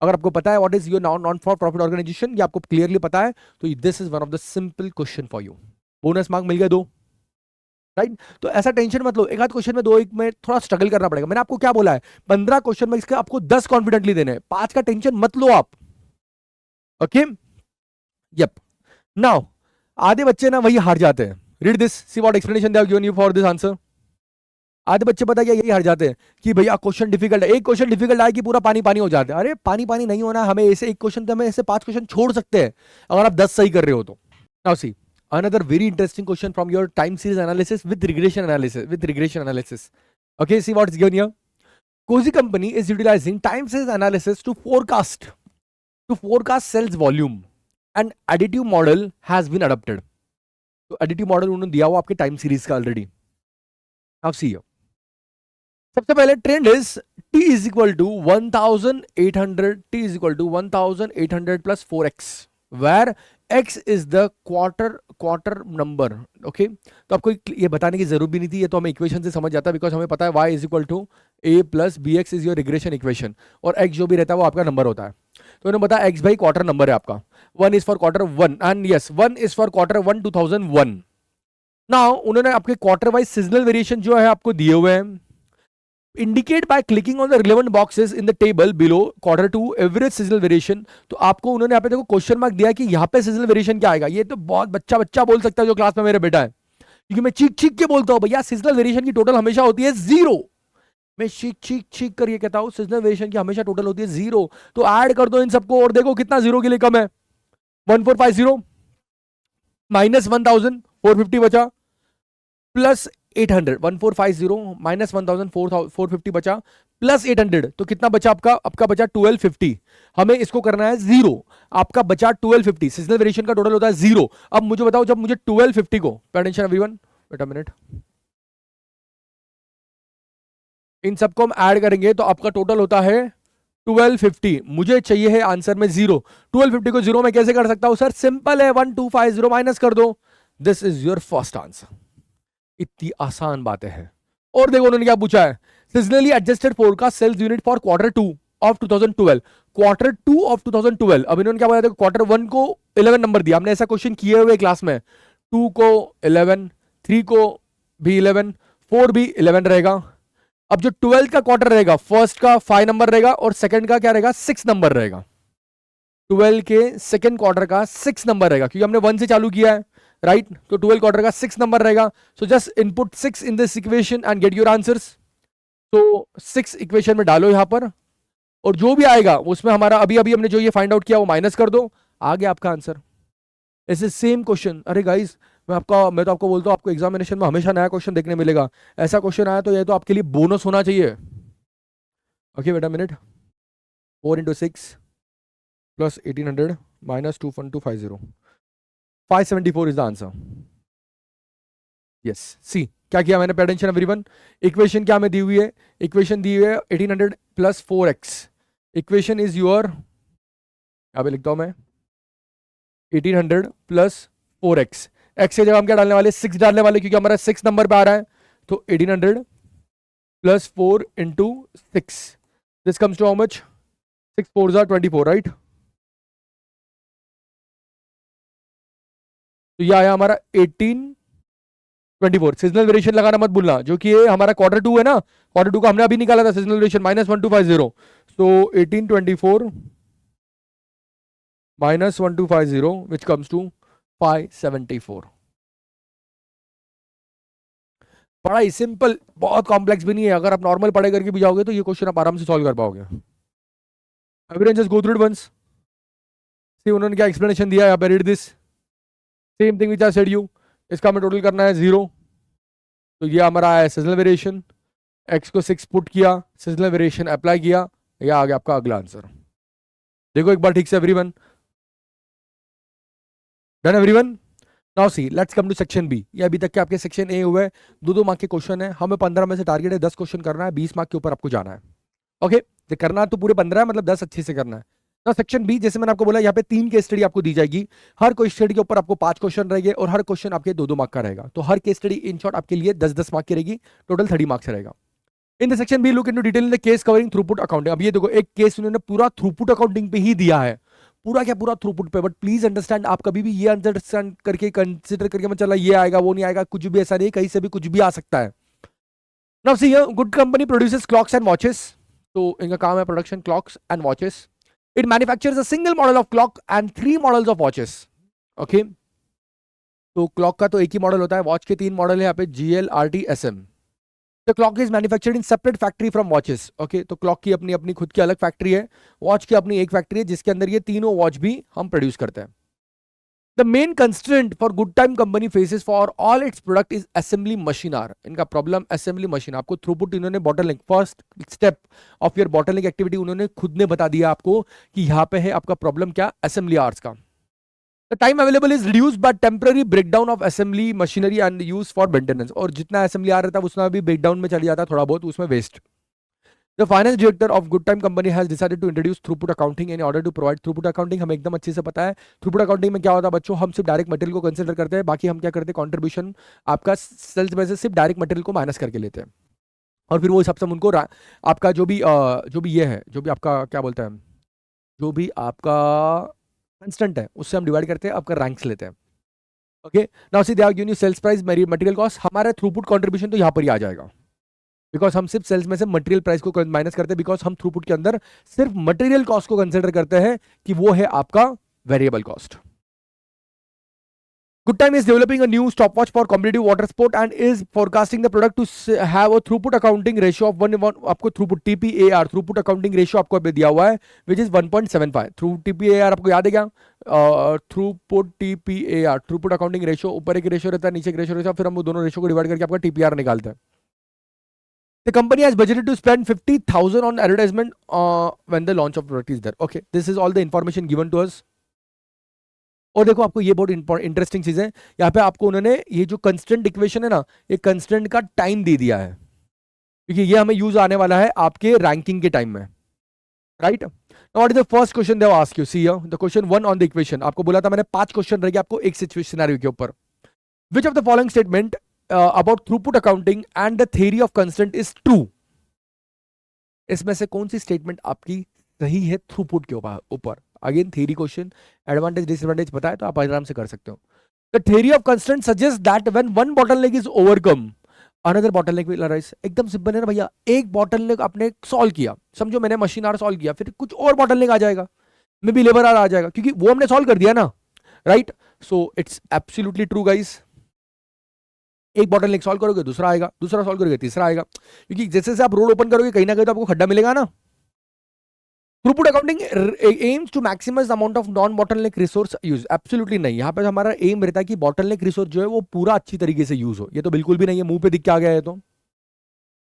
Speaker 1: अगर आपको पता है what is your non for profit organization, ये आपको क्लियरली पता है, तो this is one of the simple question for you. Bonus mark मिल गया 2, राइट? तो ऐसा टेंशन मत लो, एक आध क्वेश्चन में 2 1 में थोड़ा स्ट्रगल करना पड़ेगा। मैंने आपको क्या बोला है, 15 क्वेश्चन में इसके आपको 10 कॉन्फिडेंटली देने हैं, 5 का टेंशन मत लो आप। Okay, yup. नाउ आधे बच्चे ना वही हार जाते हैं। Read this, see what explanation they have given you for this answer. आधे बच्चे पता क्या यही हार जाते हैं कि भैया क्वेश्चन डिफिकल्ट है, एक क्वेश्चन डिफिकल्ट आए कि पूरा पानी पानी हो जाता है। अरे पानी पानी नहीं होना, हमें ऐसे एक क्वेश्चन तो हमें ऐसे 5 क्वेश्चन छोड़ सकते हैं अगर आप 10 सही कर रहे हो तो। Now see another very interesting question from your time series analysis with regression analysis. Okay, see what is given here. Cozy company is utilising time series analysis to forecast sales volume and additive model has been adopted. तो additive model उन्होंने दिया हुआ आपके time series का already. Now see here, सबसे पहले trend is t is equal to 1800, t is equal to 1800 plus 4x where x is the quarter number. Okay, तो आपको ये बताने की जरूरत भी नहीं थी, ये तो हमें इक्वेशन से समझ जाता है, बिकॉज हमें पता है y is equal to a plus b x is your regression equation, और x जो भी रहता है वो आपका नंबर होता है। तो इन्होंने बताया x भाई क्वार्टर नंबर है आपका, 1 is for quarter 1 and yes 1 is for quarter 1 2001। Now उन्होंने आपके क्वार्टर वाइज सीजनल वेरिएशन जो है आपको दिए हुए हैं, indicate by clicking on the relevant boxes in the table below quarter 2 average seasonal variation। तो आपको उन्होंने यहाँ पे देखो क्वेश्चन मार्क दिया कि यहाँ पे सीजनल वेरिएशन क्या आएगा। ये तो बहुत बच्चा बोल सकता है जो क्लास में मेरे बेटा है, क्योंकि मैं चीख के बोलता हूँ भैया सीजनल वेरिएशन की टोटल हमेशा होती है 0। मैं चीख कर ये कहता हूँ सीजनल वेरिएशन की हमेशा टोटल होती है 0। तो ऐड कर दो इन सबको और देखो कितना 0 के लिए कम है, 1450 माइनस 1450 बचा प्लस 800, 1450 माइनस 1450 बचा प्लस 800, तो कितना बचा आपका बचा 1250। हमें इसको करना है 0, आपका बचा 1250। सीजनल वेरिएशन का टोटल होता है 0। अब मुझे बताओ जब मुझे 1250 को, pay attention everyone, wait a minute, इन सबको हम ऐड करेंगे तो आपका टोटल होता है 1250। मुझे चाहिए है आंसर में 0। 1250 को 0 में कैसे कर सकता हूं सर, सिंपल है 1250 माइनस कर दो, this is your first answer. इतनी आसान बातें हैं। और देखो उन्होंने क्या पूछा है, seasonally adjusted forecast sales unit for quarter 2 of 2012, quarter 2 of 2012। अब इन्होंने क्या बताया, देखो क्वार्टर 1 को 11 नंबर दिया, हमने ऐसा क्वेश्चन किए हुए क्लास में, 2 को 11, 3 को भी 11, 4 भी 11 रहेगा। अब जो 12 का क्वार्टर रहेगा, फर्स्ट का 5 नंबर रहेगा और सेकंड का क्या रहेगा 6 नंबर रहेगा। 12 के सेकंड क्वार्टर का 6 नंबर रहेगा, क्योंकि हमने 1 से चालू किया है, राइट? तो 12 क्वार्टर का 6 नंबर रहेगा। So just input 6 in this equation and get your answers. तो 6 इक्वेशन में डालो यहां पर, और जो भी आएगा उसमें हमारा अभी हमने जो ये फाइंड आउट किया वो माइनस कर दो, आ गया आपका आंसर। ऐसे सेम क्वेश्चन, अरे गाइस मैं तो आपको बोलता हूँ, आपको एग्जामिनेशन में हमेशा नया क्वेश्चन देखने मिलेगा। ऐसा क्वेश्चन आया तो ये तो आपके लिए बोनस होना चाहिए। Okay wait a minute, 4 into 6 plus 1800 minus 21250, 574 is the answer. Yes, see क्या किया मैंने, पे अटेंशन एवरीवन। इक्वेशन क्या हमें दी हुई है, इक्वेशन दी हुई है 1800 plus 4x। Equation is your, यहाँ पे लिखता हूं मैं 1800 प्लस 4x। x की जगह हम क्या डालने वाले, 6 डालने वाले, क्योंकि हमारा 6 नंबर पे आ रहा है। तो 1800 plus 4 into 6, this comes to how much, 6 4s are 24, right? तो ये आया हमारा 1824। सीजनल वेरिएशन लगाना मत भूलना, जो कि ये हमारा क्वार्टर 2 है ना, क्वार्टर 2 का हमने अभी निकाला था seasonal variation minus 1250। So 1824 minus 1250 which comes to 574। बड़ा ही सिंपल, बहुत कॉम्प्लेक्स भी नहीं है। अगर आप नॉर्मल पढ़ाई करके भी जाओगे तो ये क्वेश्चन आप आराम से सॉल्व कर पाओगे। Everyone just go through it once. See उन्होंने क्या एक्सप्लेनेशन दिया यहाँ पे, read this same thing which I said you. इसका हमें टोटल करना है 0, तो ये हमारा है सीजनल वेरिएशन। एक्स को 6 पुट किया, सीजनल वेरिएशन अप्लाई किया, यह आ गया आपका अगला आंसर। देखो एक बार ठीक से everyone, done everyone. Now see let's come to section B. ये अभी तक के आपके सेक्शन ए हुए, 2-2 मार्क के क्वेश्चन है। हमें 15 में से टारगेट है 10 क्वेश्चन करना है, 20 मार्क के ऊपर आपको जाना है। ओके तो करना तो पूरे 15 है, मतलब 10 अच्छे से करना है। ना सेक्शन बी, जैसे मैंने आपको बोला, यहाँ पे 3 केस स्टडी आपको दी जाएगी। हर केस स्टडी के ऊपर आपको 5 क्वेश्चन रहेंगे और हर क्वेश्चन आपके 2-2 मार्क का रहेगा। तो हर केस स्टडी इन शॉर्ट आपके लिए 10-10 मार्क की रहेगी, टोटल 30 मार्क्स रहेगा। In the section B look into detail in the case covering throughput accounting. अब ये देखो एक केस उन्होंने पूरा थ्रूपुट अकाउंटिंग पे ही दिया है, पूरा क्या पूरा थ्रूपुट पे। बट प्लीज अंडरस्टैंड, आप कभी भी ये अंडरस्टैंड करके कंसीडर करके मत चला ये आएगा वो नहीं आएगा, कुछ भी ऐसा नहीं, कहीं से भी कुछ भी आ सकता है। Now see here, good company produces clocks and watches. तो इनका काम है production clocks and watches. It manufactures a single model of clock and 3 models of watches. Okay तो क्लॉक का तो एक ही मॉडल होता है, वॉच के 3 मॉडल है यहाँ पे, GL, RT, SM। The clock is manufactured in separate factory from watches. Okay तो क्लॉक की अपनी अपनी खुद की अलग फैक्ट्री है, वॉच की अपनी एक फैक्ट्री है जिसके अंदर ये तीनों वॉच भी हम प्रोड्यूस करते हैं। The main constraint for good time company faces for all its product is assembly machine are. इनका प्रॉब्लम असेंबली मशीन। आपको थ्रूपुट इन्होंने bottleneck, first step of your bottleneck activity उन्होंने खुद ने बता दिया आपको कि यहाँ पे है आपका प्रॉब्लम क्या, असेंबली आवर्स का। The time available is reduced by temporary breakdown of assembly machinery and use for maintenance। और जितना असेंबली आ रहा था उसमें भी ब्रेकडाउन में चली जाता है थोड़ा बहुत, उसमें waste. The finance director of Good Time Company has decided to introduce throughput accounting in order to provide throughput accounting। हमें एकदम अच्छे से पता है throughput accounting में क्या होता है बच्चों, हम सिर्फ डायरेक्ट मटेरियल को कंसिडर करते हैं, बाकी हम क्या करते हैं कंट्रीब्यूशन आपका सेल्स में से सिर्फ डायरेक्ट मटेरियल को माइनस करके लेते हैं, और फिर वो हिसाब से हम उनको आपका जो भी ये है, जो भी आपका क्या बोलते हैं, जो भी आपका कंस्टेंट है उससे हम डिवाइड करते हैं, आपका रैंक्स लेते हैं। Okay now see they are given you sales price, material cost. हमारा थ्रूपुट कंट्रीब्यूशन तो यहाँ पर ही आ जाएगा, बिकॉज हम सिर्फ सेल्स में से मटेरियल प्राइस को माइनस करते हैं, बिकॉज हम थ्रूपुट के अंदर सिर्फ मटेरियल कॉस्ट को कंसिडर करते हैं कि वो है आपका variable cost. Good Time is developing a new stopwatch for competitive water sport and is forecasting the product to have a throughput accounting ratio of 1:1। आपको throughput TPAR throughput accounting ratio आपको अभी दिया हुआ है which is 1.75। थ्रू TPAR आपको याद है क्या, throughput TPAR throughput accounting ratio, ऊपर एक रेशियो रहता है नीचे एक रेशियो रहता है, फिर हम वो दोनों रेशियो को डिवाइड करके आपका TPR निकालते हैं। The company has budgeted to spend 50,000 on advertisement when the launch of product is there। Okay, this is all the information given to us। और देखो आपको ये बहुत इंटरेस्टिंग चीज है, यहाँ पे आपको उन्होंने ये जो कंस्टेंट इक्वेशन है ना, ये कंस्टेंट का टाइम दे दिया है, क्योंकि ये हमें यूज आने वाला है आपके रैंकिंग के टाइम में, right. Now what is the first question they ask you, see here the question 1 on the equation. आपको बोला था मैंने 5 क्वेश्चन रहेंगे आपको एक सिचुएशन के ऊपर। Which of the following statement about throughput accounting and the theory of constant is true. इसमें से कौन सी स्टेटमेंट आपकी सही है थ्रूपुट के ऊपर। Again theory question, advantage disadvantage पता है तो आप आराम से कर सकते हो। The theory of constant suggest that when one bottleneck is overcome another bottleneck will arise. एकदम सिंपल है ना भैया, एक बॉटलनेक आपने सॉल्व किया, समझो मैंने मशीन आर सॉल्व किया, फिर कुछ और बॉटलनेक आ जाएगा, मे बी लेबर आर आ जाएगा, क्योंकि वो हमने सॉल्व कर दिया ना, right. So it's absolutely true guys. एक बॉटलनेक सॉल्व करोगे दूसरा आएगा, दूसरा सॉल्व करोगे तीसरा आएगा, क्योंकि जैसे जैसे आप रोड ओपन करोगे कहीं ना कहीं तो आपको खड्डा मिलेगा ना। Throughput accounting aims to maximise amount of non bottleneck resource use. Absolutely नहीं, यहाँ पे हमारा एम रहता है कि बॉटलनेक रिसोर्स जो है वो पूरा अच्छी तरीके से यूज हो। ये तो बिल्कुल भी नहीं है, मुंह पे दिख के आ गया है। तो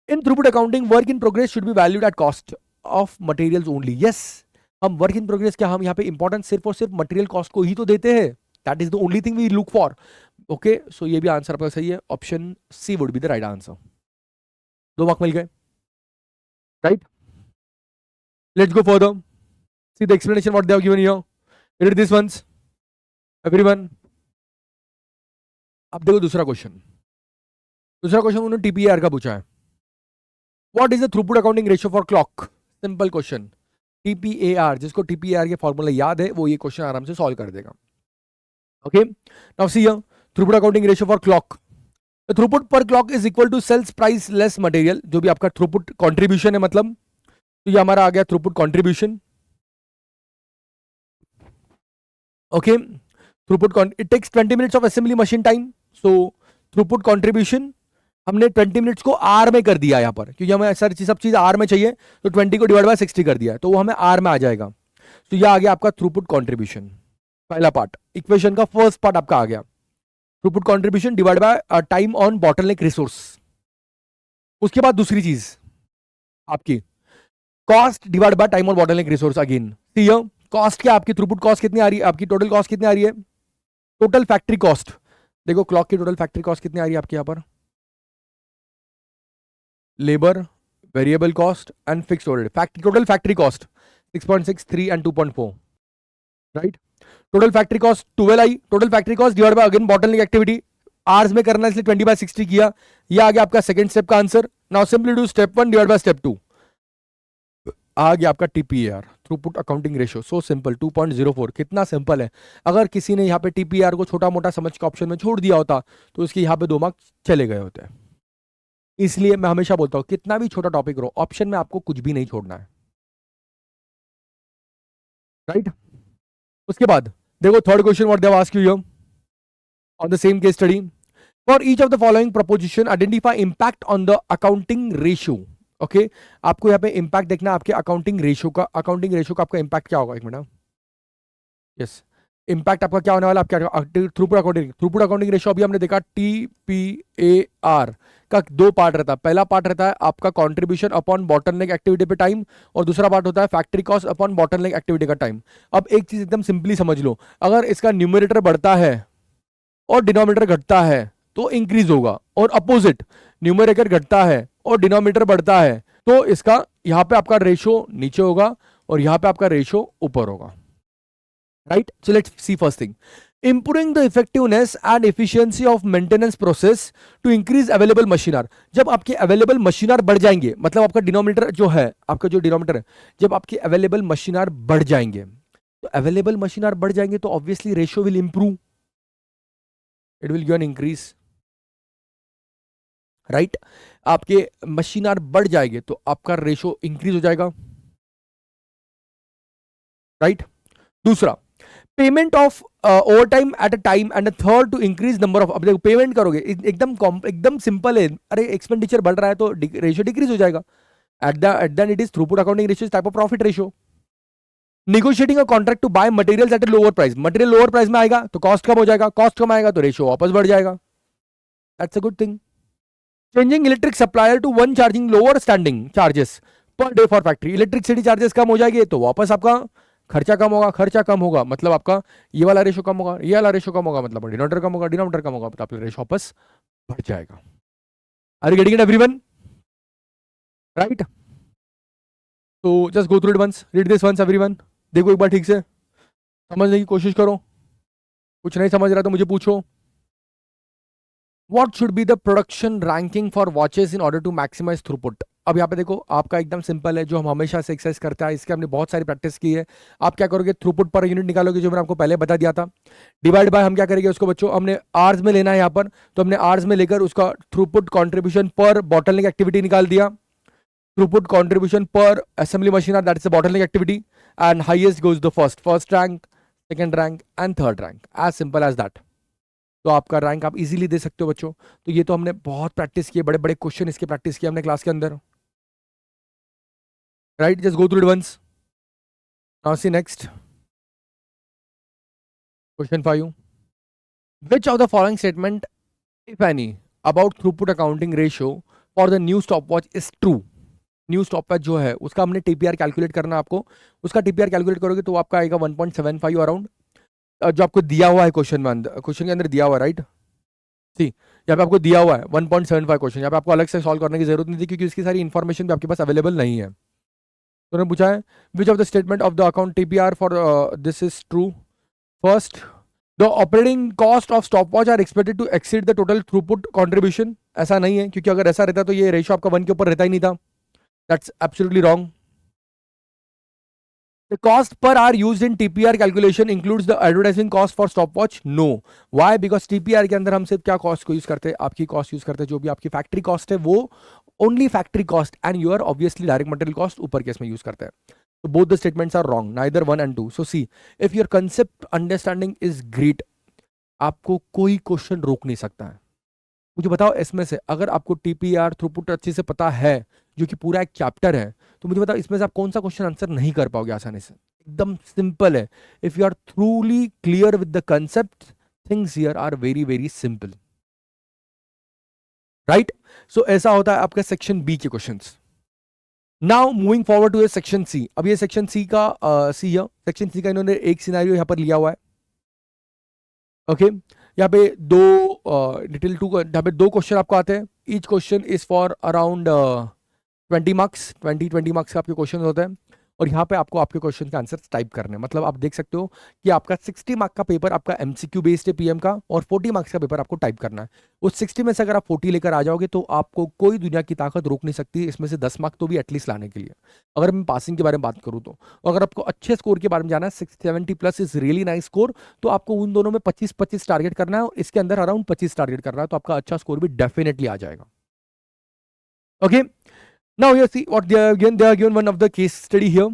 Speaker 1: in throughput accounting work in progress should be valued at cost of materials only. Yes, हम वर्क इन प्रोग्रेस क्या हम यहाँ पे इंपॉर्टेंस सिर्फ और सिर्फ मटेरियल कॉस्ट को ही तो देते हैं, that is the only thing we look for. Okay so ये भी आंसर आपका सही है, option C would be the right answer. 2 mark मिल गए, right. Let's go further, see the explanation what they have given here, read this ones everyone। अब देखो दूसरा क्वेश्चन उन्होंने टीपीआर का पूछा है। What is the throughput accounting ratio for clock. Simple question, TPAR, जिसको टीपीआर के फॉर्मूला याद है वो ये क्वेश्चन आराम से सॉल्व कर देगा। Okay now see here, throughput accounting ratio for clock. The throughput per clock is equal to sales price less material. जो भी आपका थ्रूपुट कंट्रीब्यूशन है, मतलब तो ये हमारा आ गया throughput contribution. Okay, throughput it takes 20 minutes of assembly machine time, so throughput contribution हमने 20 मिनट्स को आर में कर दिया यहाँ पर, क्योंकि हमें सब चीज आर में चाहिए, तो 20 को डिवाइड बाय 60 कर दिया है, तो वो हमें आर में आ जाएगा। तो ये आ गया आपका थ्रूपुट कंट्रीब्यूशन। पहला पार्ट इक्वेशन का फर्स्ट पार्ट आपका आ गया, throughput contribution divide by time on bottleneck resource. उसके बाद दूसरी चीज आपकी cost divide by time on bottleneck resource. Again see cost क्या आपकी, थ्रूपुट कॉस्ट कितनी आ रही है आपकी, टोटल कॉस्ट कितनी आ रही है, टोटल फैक्ट्री कॉस्ट। देखो क्लॉक की टोटल फैक्ट्री कॉस्ट कितनी आ रही है आपके यहां पर, labour, variable cost and fix overhead, factory total factory cost 6.63 and 2.4, right. Total factory cost 12 I, total factory cost divide bye again bottleneck activity, hours में करना है इसलिए 20/60 किया। ये आ गया आपका सेकंड स्टेप का answer. Now simply do step 1 divide by step 2, आ गया आपका TPR, throughput accounting ratio. So simple 2.04, कितना सिंपल है। अगर किसी ने यहाँ पे टीपीआर को छोटा मोटा समझ के ऑप्शन में छोड़ दिया होता तो उसके यहाँ पे 2 मार्क्स चले गए होते हैं। इसलिए मैं हमेशा बोलता हूं कितना भी छोटा टॉपिक रहो, ऑप्शन में आपको कुछ भी नहीं छोड़ना है, राइट। उसके बाद देखो third question, what they have asked you on the same case study, for each of the following preposition identify impact on the accounting ratio. Okay, आपको यहाँ पे इंपैक्ट देखना है आपके अकाउंटिंग रेशियो का। अकाउंटिंग रेशियो का आपका इंपैक्ट क्या होगा, एक मिनट, यस, इंपैक्ट आपका क्या होने वाला, आपका थ्रूपुट अकाउंटिंग रेशियो। अभी हमने देखा टीपीएआर का 2 पार्ट रहता है। पहला पार्ट रहता है आपका कंट्रीब्यूशन अपॉन बॉटलनेक एक्टिविटी पे टाइम, और दूसरा पार्ट होता है factory cost upon bottleneck activity का टाइम। अब एक चीज एकदम सिंपली समझ लो, अगर इसका न्यूमरेटर बढ़ता है और डिनोमिनेटर घटता है तो इंक्रीज होगा, और अपोजिट न्यूमरेटर घटता है और डिनोमिनेटर बढ़ता है तो इसका यहां पे आपका रेशियो नीचे होगा और यहां पे आपका रेशियो ऊपर होगा, right. So let's see first thing, improving the effectiveness and efficiency of maintenance process to increase available machine hour। जब आपके available machine hour बढ़ जाएंगे, मतलब आपका डिनोमिनेटर जो है, आपका जो डिनोमिनेटर है, जब आपके available machine hour बढ़ जाएंगे तो available machine hour बढ़ जाएंगे तो obviously ratio will improve, it will give an increase, right. आपके मशीन आवर बढ़ जाएंगे तो आपका रेशियो इंक्रीज हो जाएगा, राइट। दूसरा, payment of over time at a time and third to increase number of. अब देखो पेमेंट करोगे, एकदम सिंपल है, अरे एक्सपेंडिचर बढ़ रहा है तो रेशियो डिक्रीज हो जाएगा। At the it is throughput accounting ratio type of profit ratio. Negotiating a contract to buy materials at a lower price, material lower price में आएगा तो कॉस्ट कम हो जाएगा, कॉस्ट कम आएगा तो रेशियो वापस बढ़ जाएगा, that's a good thing. Changing electric supplier to one charging lower standing charges per day for factory, electricity charges कम हो जाएंगे तो वापस आपका खर्चा कम होगा, खर्चा कम होगा मतलब आपका ये वाला रेशो कम होगा, ये वाला रेशो कम होगा मतलब डिनोमिनेटर कम होगा, डिनोमिनेटर कम होगा मतलब आपका रेशो वापस बढ़ जाएगा। Are you getting it everyone, right. तो just go through it once, read this once everyone, देखो एक बार ठीक से समझने की कोशिश करो, कुछ नहीं समझ रहा तो मुझे पूछो। What should be the production ranking for watches in order to maximize throughput? अब यहाँ पे देखो आपका एकदम सिंपल है, जो हम हमेशा से एक्सरसाइज करते हैं, इसके हमने बहुत सारी प्रैक्टिस की है। आप क्या करोगे, थ्रूपुट पर यूनिट निकालोगे, जो मैंने आपको पहले बता दिया था। डिवाइड बाय हम क्या करेंगे उसको बच्चों, हमने आवर्स में लेना है यहाँ पर, तो हमने आवर्स में लेकर उसका थ्रूपुट कंट्रीब्यूशन पर बॉटलनेक एक्टिविटी निकाल दिया। थ्रूपुट कंट्रीब्यूशन पर assembly machine, that is the bottleneck activity, and highest goes the first rank, second rank and third rank, as simple as that. तो आपका रैंक आप इजीली दे सकते हो बच्चों। तो ये तो हमने बहुत प्रैक्टिस किए, बड़े बड़े क्वेश्चन इसके प्रैक्टिस किए हमने क्लास के अंदर, right. Just go through it once. Now see next question 5, which of the following statement if any about throughput accounting ratio for the new stopwatch is true. New stopwatch जो है उसका हमने TPR calculate करना है आपको, उसका TPR calculate करोगे तो आपका आएगा 1.75 अराउंड, जो आपको दिया हुआ है क्वेश्चन में, क्वेश्चन के अंदर दिया हुआ है, राइट। सी यहाँ पे आपको दिया हुआ है 1.75 क्वेश्चन, यहाँ पे आपको अलग से सॉल्व करने की जरूरत नहीं थी क्योंकि इसकी सारी इन्फॉर्मेशन भी आपके पास अवेलेबल नहीं है। तो उन्होंने पूछा है which of the statement of the account TPR for this is true. First, the operating cost of stopwatch are expected to exceed the total throughput contribution. ऐसा नहीं है, क्योंकि अगर ऐसा रहता तो ये रेशियो आपका 1 के ऊपर रहता ही नहीं था, that's absolutely wrong. The cost per hour used in TPR calculation includes the advertising cost for stopwatch? No. Why? Because TPR के अंदर हम सिर्फ क्या कॉस्ट को यूज करते हैं, आपकी कॉस्ट यूज करते हैं, जो भी आपकी फैक्ट्री कॉस्ट है वो only factory cost, and your obviously direct material cost ऊपर केस में यूज करते हैं। तो both the statements are wrong, neither 1 and 2. So see if your concept understanding is great, आपको कोई क्वेश्चन रोक नहीं सकता है। मुझे बताओ इसमें से अगर आपको टीपीआर थ्रूपुट अच्छे से पता है, जो कि पूरा एक चैप्टर है, तो मुझे बताओ इसमें से आप कौन सा क्वेश्चन आंसर नहीं कर पाओगे आसानी से। एकदम सिंपल है. If you are truly clear with the concept, things here are very very simple, right. So ऐसा होता है आपका सेक्शन बी के questions. Now moving forward to section C. अब ये सेक्शन सी का सेक्शन सी का इन्होंने एक सिनेरियो यहां पर लिया हुआ है. ओके यहाँ पे दो डिटेल टू यहाँ पे दो क्वेश्चन आपको आते हैं. Each question is for around 20 marks, 20 marks का आपके क्वेश्चन होते हैं. और यहाँ पे आपको आपके क्वेश्चन के आंसर टाइप करने हैं. मतलब आप देख सकते हो कि आपका 60 मार्क का पेपर आपका एमसीक्यू बेस्ड है पीएम का, और 40 मार्क्स का पेपर आपको टाइप करना है. उस 60 में से अगर आप 40 लेकर आ जाओगे तो आपको कोई दुनिया की ताकत रोक नहीं सकती इसमें से 10 मार्क तो भी एटलीस्ट लाने के लिए, अगर मैं पासिंग के बारे में बात करूँ तो. अगर आपको अच्छे स्कोर के बारे में जाना है, 670 plus is really nice score, तो आपको उन दोनों में 25-25 टारगेट करना है, और इसके अंदर अराउंड 25 टारगेट करना है, तो आपका अच्छा स्कोर भी डेफिनेटली आ जाएगा. Okay, now you see what they are given one of the case study here.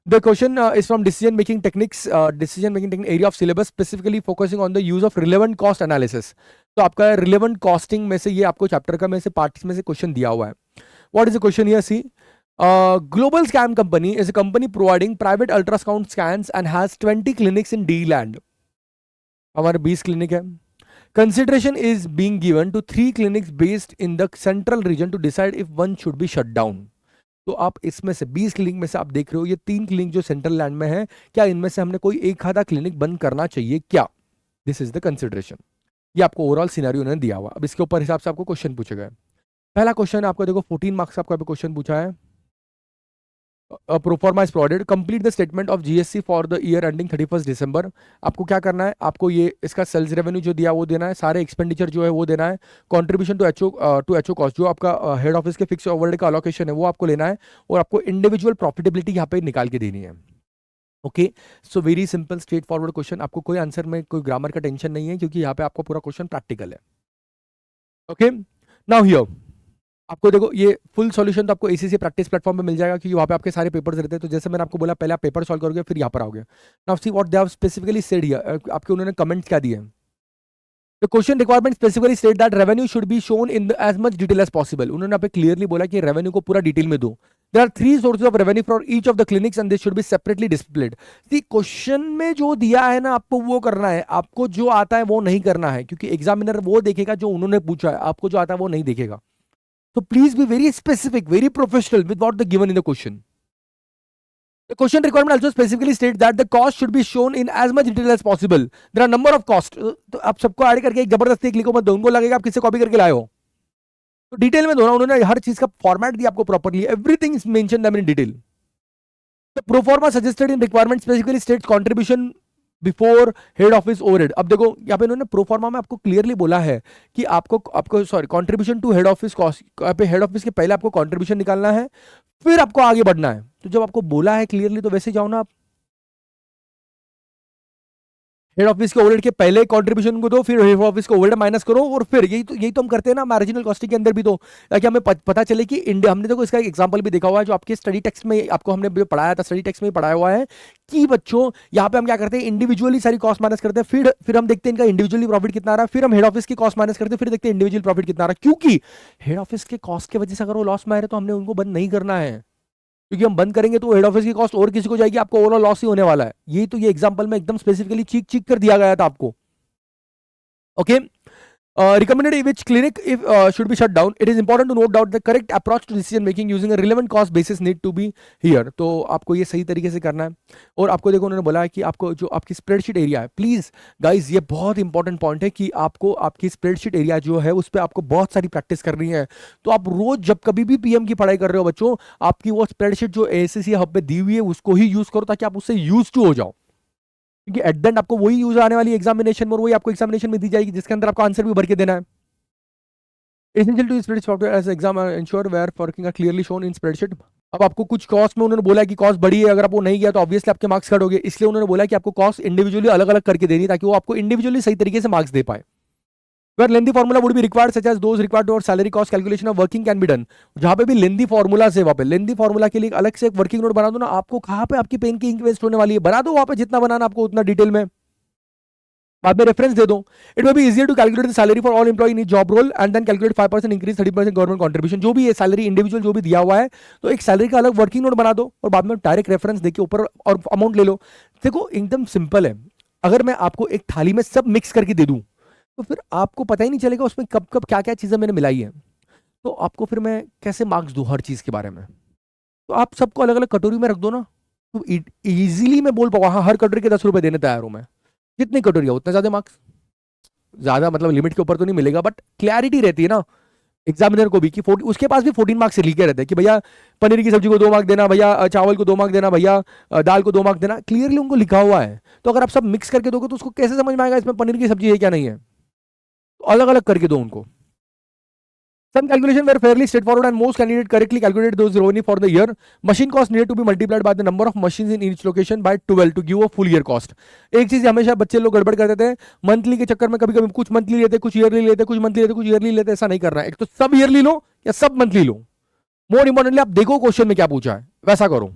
Speaker 1: The question is from decision making techniques, decision making technique area of syllabus, specifically focusing on the use of relevant cost analysis. तो आपका relevant costing में से ये आपको chapter का में से part में से क्वेश्चन दिया हुआ है. What is the question here? See, global scam company is a company providing private ultrasound scans and has 20 clinics in D land. हमारे 20 क्लिनिक है. Consideration is being given to 3 clinics based in the central region to decide if one should be shut down. तो आप इसमें से 20 clinic में से आप देख रहे हो ये 3 क्लिनिक जो सेंट्रल लैंड में है, क्या इनमें से हमने कोई एक आधा क्लिनिक बंद करना चाहिए क्या? This is the consideration. ये आपको ओवरऑल सिनेरियो उन्होंने दिया हुआ. अब इसके ऊपर हिसाब से आपको क्वेश्चन पूछे गए. पहला क्वेश्चन आपको देखो 14 मार्क्स आपको क्वेश्चन पूछा है. Proforma is provided, complete the statement of GST for the year ending 31 दिसंबर. आपको क्या करना है, आपको ये इसका सेल्स रेवेन्यू जो दिया वो देना है, सारे एक्सपेंडिचर जो है वो देना है, कंट्रीब्यूशन टू एचओ कॉस्ट जो आपका हेड ऑफिस के फिक्स ओवरहेड का अलोकेशन है वो आपको लेना है, और आपको इंडिविजुअल प्रॉफिटेबिलिटी यहाँ पे निकाल के देनी है. Okay, so very simple straight forward question. आपको कोई आंसर में कोई ग्रामर का टेंशन नहीं है, क्योंकि यहाँ पे आपको पूरा क्वेश्चन प्रैक्टिकल है. ओके, नाउ हियर आपको देखो ये फुल सॉल्यूशन तो आपको एसीसी प्रैक्टिस प्लेटफॉर्म पे मिल जाएगा, क्योंकि वहाँ पे आपके सारे पेपर्स रहते हैं. तो जैसे मैंने आपको बोला पहले आप पेपर सॉल्व करोगे फिर यहाँ पर आओगे. Now see what they have specifically said here. आपके उन्होंने कमेंट्स क्या दिए. The question requirement specifically state that revenue should be shown in as much detail as possible. उन्होंने यहाँ पे क्लियरली बोला कि रेवेन्यू को पूरा डिटेल में दो. There are 3 sources of revenue for each of the clinics and they should be separately displayed. See question में जो दिया है ना आपको वो करना है, आपको जो आता है वो नहीं करना है, क्योंकि एग्जामिनर वो देखेगा जो उन्होंने पूछा है, आपको जो आता है वो नहीं देखेगा. So please be very specific, very professional with what the given in the question. The question requirement also specifically states that the cost should be shown in as much detail as possible. There are number of costs. तो आप सबको add करके एक जबरदस्ती एक लिखो मत दो, उनको लगेगा आप किससे कॉपी करके लाए हो. तो डिटेल में दो ना, उन्होंने हर चीज का फॉर्मेट दिया आपको properly. Everything is mentioned in detail. The pro forma suggested in requirement specifically states contribution before head office overhead. अब देखो यहाँ पे इन्होंने प्रोफॉर्मा में आपको क्लियरली बोला है कि आपको sorry contribution to head office cost, यहाँ पे हेड ऑफिस के पहले आपको कंट्रीब्यूशन निकालना है, फिर आपको आगे बढ़ना है. तो जब आपको बोला है क्लियरली तो वैसे जाओ ना आप. हेड ऑफिस के ओवरहेड के पहले कंट्रीब्यूशन को दो, फिर हेड ऑफिस को ओवरहेड माइनस करो, और फिर यही तो हम करते हैं ना मार्जिनल कॉस्टिंग के अंदर भी. तो ताकि हमें पता चले कि इंडिया, हमने देखो इसका एक एग्जांपल भी देखा हुआ है जो आपके स्टडी टेक्स्ट में आपको हमने पढ़ाया था, स्टडी टेक्स्ट में पढ़ाया हुआ है कि बच्चों यहाँ पे हम क्या करते हैं, इंडिविजुअली सारी कॉस्ट माइनस करते हैं, फिर हम देखते हैं इनका इंडिविजुअली प्रॉफिट कितना आ रहा है, फिर हम हेड ऑफिस की कॉस्ट माइनस करते हैं, फिर देखते हैं इंडिविजुअल प्रॉफिट कितना आ रहा है. क्योंकि हेड ऑफिस के कॉस्ट की वजह से अगर वो लॉस में आ रहे तो हमने उनको बंद नहीं करना है, क्योंकि हम बंद करेंगे तो हेड ऑफिस की कॉस्ट और किसी को जाएगी, आपको ओवरऑल लॉस ही होने वाला है. ये एग्जांपल में एकदम स्पेसिफिकली चीक कर दिया गया था आपको. Okay, recommended which clinic if should be shut down. It is important to note that the correct approach to decision making using a relevant cost basis need to be here. तो आपको ये सही तरीके से करना है. और आपको देखो उन्होंने बोला है कि आपको जो आपकी स्प्रेडशीट एरिया है, प्लीज गाइज ये बहुत इंपॉर्टेंट पॉइंट है कि आपको आपकी स्प्रेडशीट एरिया जो है उस पर आपको बहुत सारी प्रैक्टिस करनी है. तो आप रोज जब कभी भी पीएम की पढ़ाई कर रहे हो बच्चों, आपकी वो स्प्रेडशीट जो एएसएससी हब पे दी हुई है उसको ही यूज करो, ताकि आप उससे यूज टू हो जाओ, क्योंकि एट द एंड आपको वही यूज आने वाली एग्जामिनेशन में, और वही आपको एग्जामिनेशन में दी जाएगी जिसके अंदर आपको आंसर भी भर के देना है. Essential to spreadsheet software as exam ensure where working are clearly shown in spreadsheet. अब आपको कुछ कॉस्ट में उन्होंने बोला कि कॉस्ट बढ़ी है, अगर आप वो नहीं किया तो ऑब्वियसली आपके मार्क्स कट हो गए, इसलिए उन्होंने बोला कि आपको कॉस्ट इंडिविजुअली अलग अलग करके देनी, ताकि वो आपको इंडिविजुअली सही तरीके से मार्क्स दे पाए. Where lengthy formula would be required, such as those required for salary cost calculation of working can be done. जहाँ पे भी लेंदी फॉर्मूला से, वहाँ पे लेंदी फॉर्मूला के लिए अलग से एक वर्किंग नोट बना दो ना. आपको कहाँ पे आपकी पेन की इंक वेस्ट होने वाली है, बना दो वहाँ पे जितना बनाना आपको उतना डिटेल में. बाद में रेफरेंस दे दो। It may be easier to calculate the salary for all employ in job role and then calculate 5% increase 30% government contribution, जो भी है सैलरी इंडिविजुअल जो भी दिया हुआ है, तो एक सैलरी का अलग वर्किंग नोट बना दो और बाद में डायरेक्ट रेफरेंस देके ऊपर और अमाउंट ले लो। देखो एकदम सिंपल है। अगर मैं आपको एक थाली में सब मिक्स करके दे दूं तो फिर आपको पता ही नहीं चलेगा उसमें कब कब क्या क्या चीजें मैंने मिलाई है, तो आपको फिर मैं कैसे मार्क्स दूं हर चीज के बारे में। तो आप सबको अलग अलग कटोरी में रख दो ना, तो इजीली मैं बोल पाऊंगा हाँ हर कटोरी के 10 रुपए देने तैयार हूं मैं, जितनी कटोरी है उतने ज्यादा मार्क्स, ज्यादा मतलब लिमिट के ऊपर तो नहीं मिलेगा, बट क्लैरिटी रहती है ना एग्जामिनर को भी कि उसके पास भी 14 मार्क्स से लिखे रहते हैं कि भैया पनीर की सब्जी को 2 मार्क देना, भैया चावल को 2 मार्क देना, भैया दाल को 2 मार्क देना, क्लियरली उनको लिखा हुआ है। तो अगर आप सब मिक्स करके दोगे तो उसको कैसे समझ में आएगा इसमें पनीर की सब्जी है क्या नहीं है, तो अलग अलग करके दो उनको। Some calculation were fairly straightforward and most candidate correctly calculated those revenue for the year. Machine cost needed to be multiplied by the number of machines in each location by 12 to give a full year cost. एक चीज हमेशा बच्चे लोग गड़बड़ करते थे, monthly के चक्कर में कभी कभी कुछ मंथली लेते, कुछ ईयरली लेते, कुछ मंथली लेते, कुछ ईयरली लेते, ऐसा नहीं करना है। एक तो सब ईयरली लो या सब मंथली लो, मोर इंपॉर्टेंटली आप देखो क्वेश्चन में क्या पूछा है वैसा करो।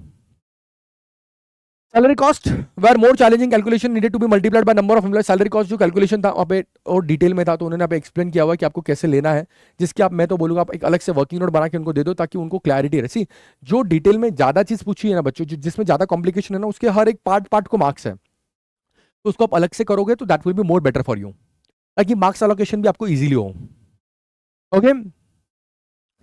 Speaker 1: Salary cost were more challenging, calculation needed to be multiplied by number of employ. Salary cost जो कैलकुलेशन था वहाँ पे और डिटेल में था, तो उन्होंने पे एक्सप्लेन किया हुआ कि आपको कैसे लेना है, जिसकी आप मैं तो बोलूंगा आप एक अलग से वर्किंग नोट बना के उनको दे दो ताकि उनको क्लैरिटी रहे। सी जो डिटेल में ज्यादा चीज पूछी है ना बच्चों, जिसमें ज्यादा कॉम्प्लिकेशन है ना, उसके हर एक पार्ट पार्ट को मार्क्स है, तो उसको आप अलग से करोगे तो that will be more better for you, ताकि मार्क्स एलोकेशन भी आपको इजीली हो। Okay,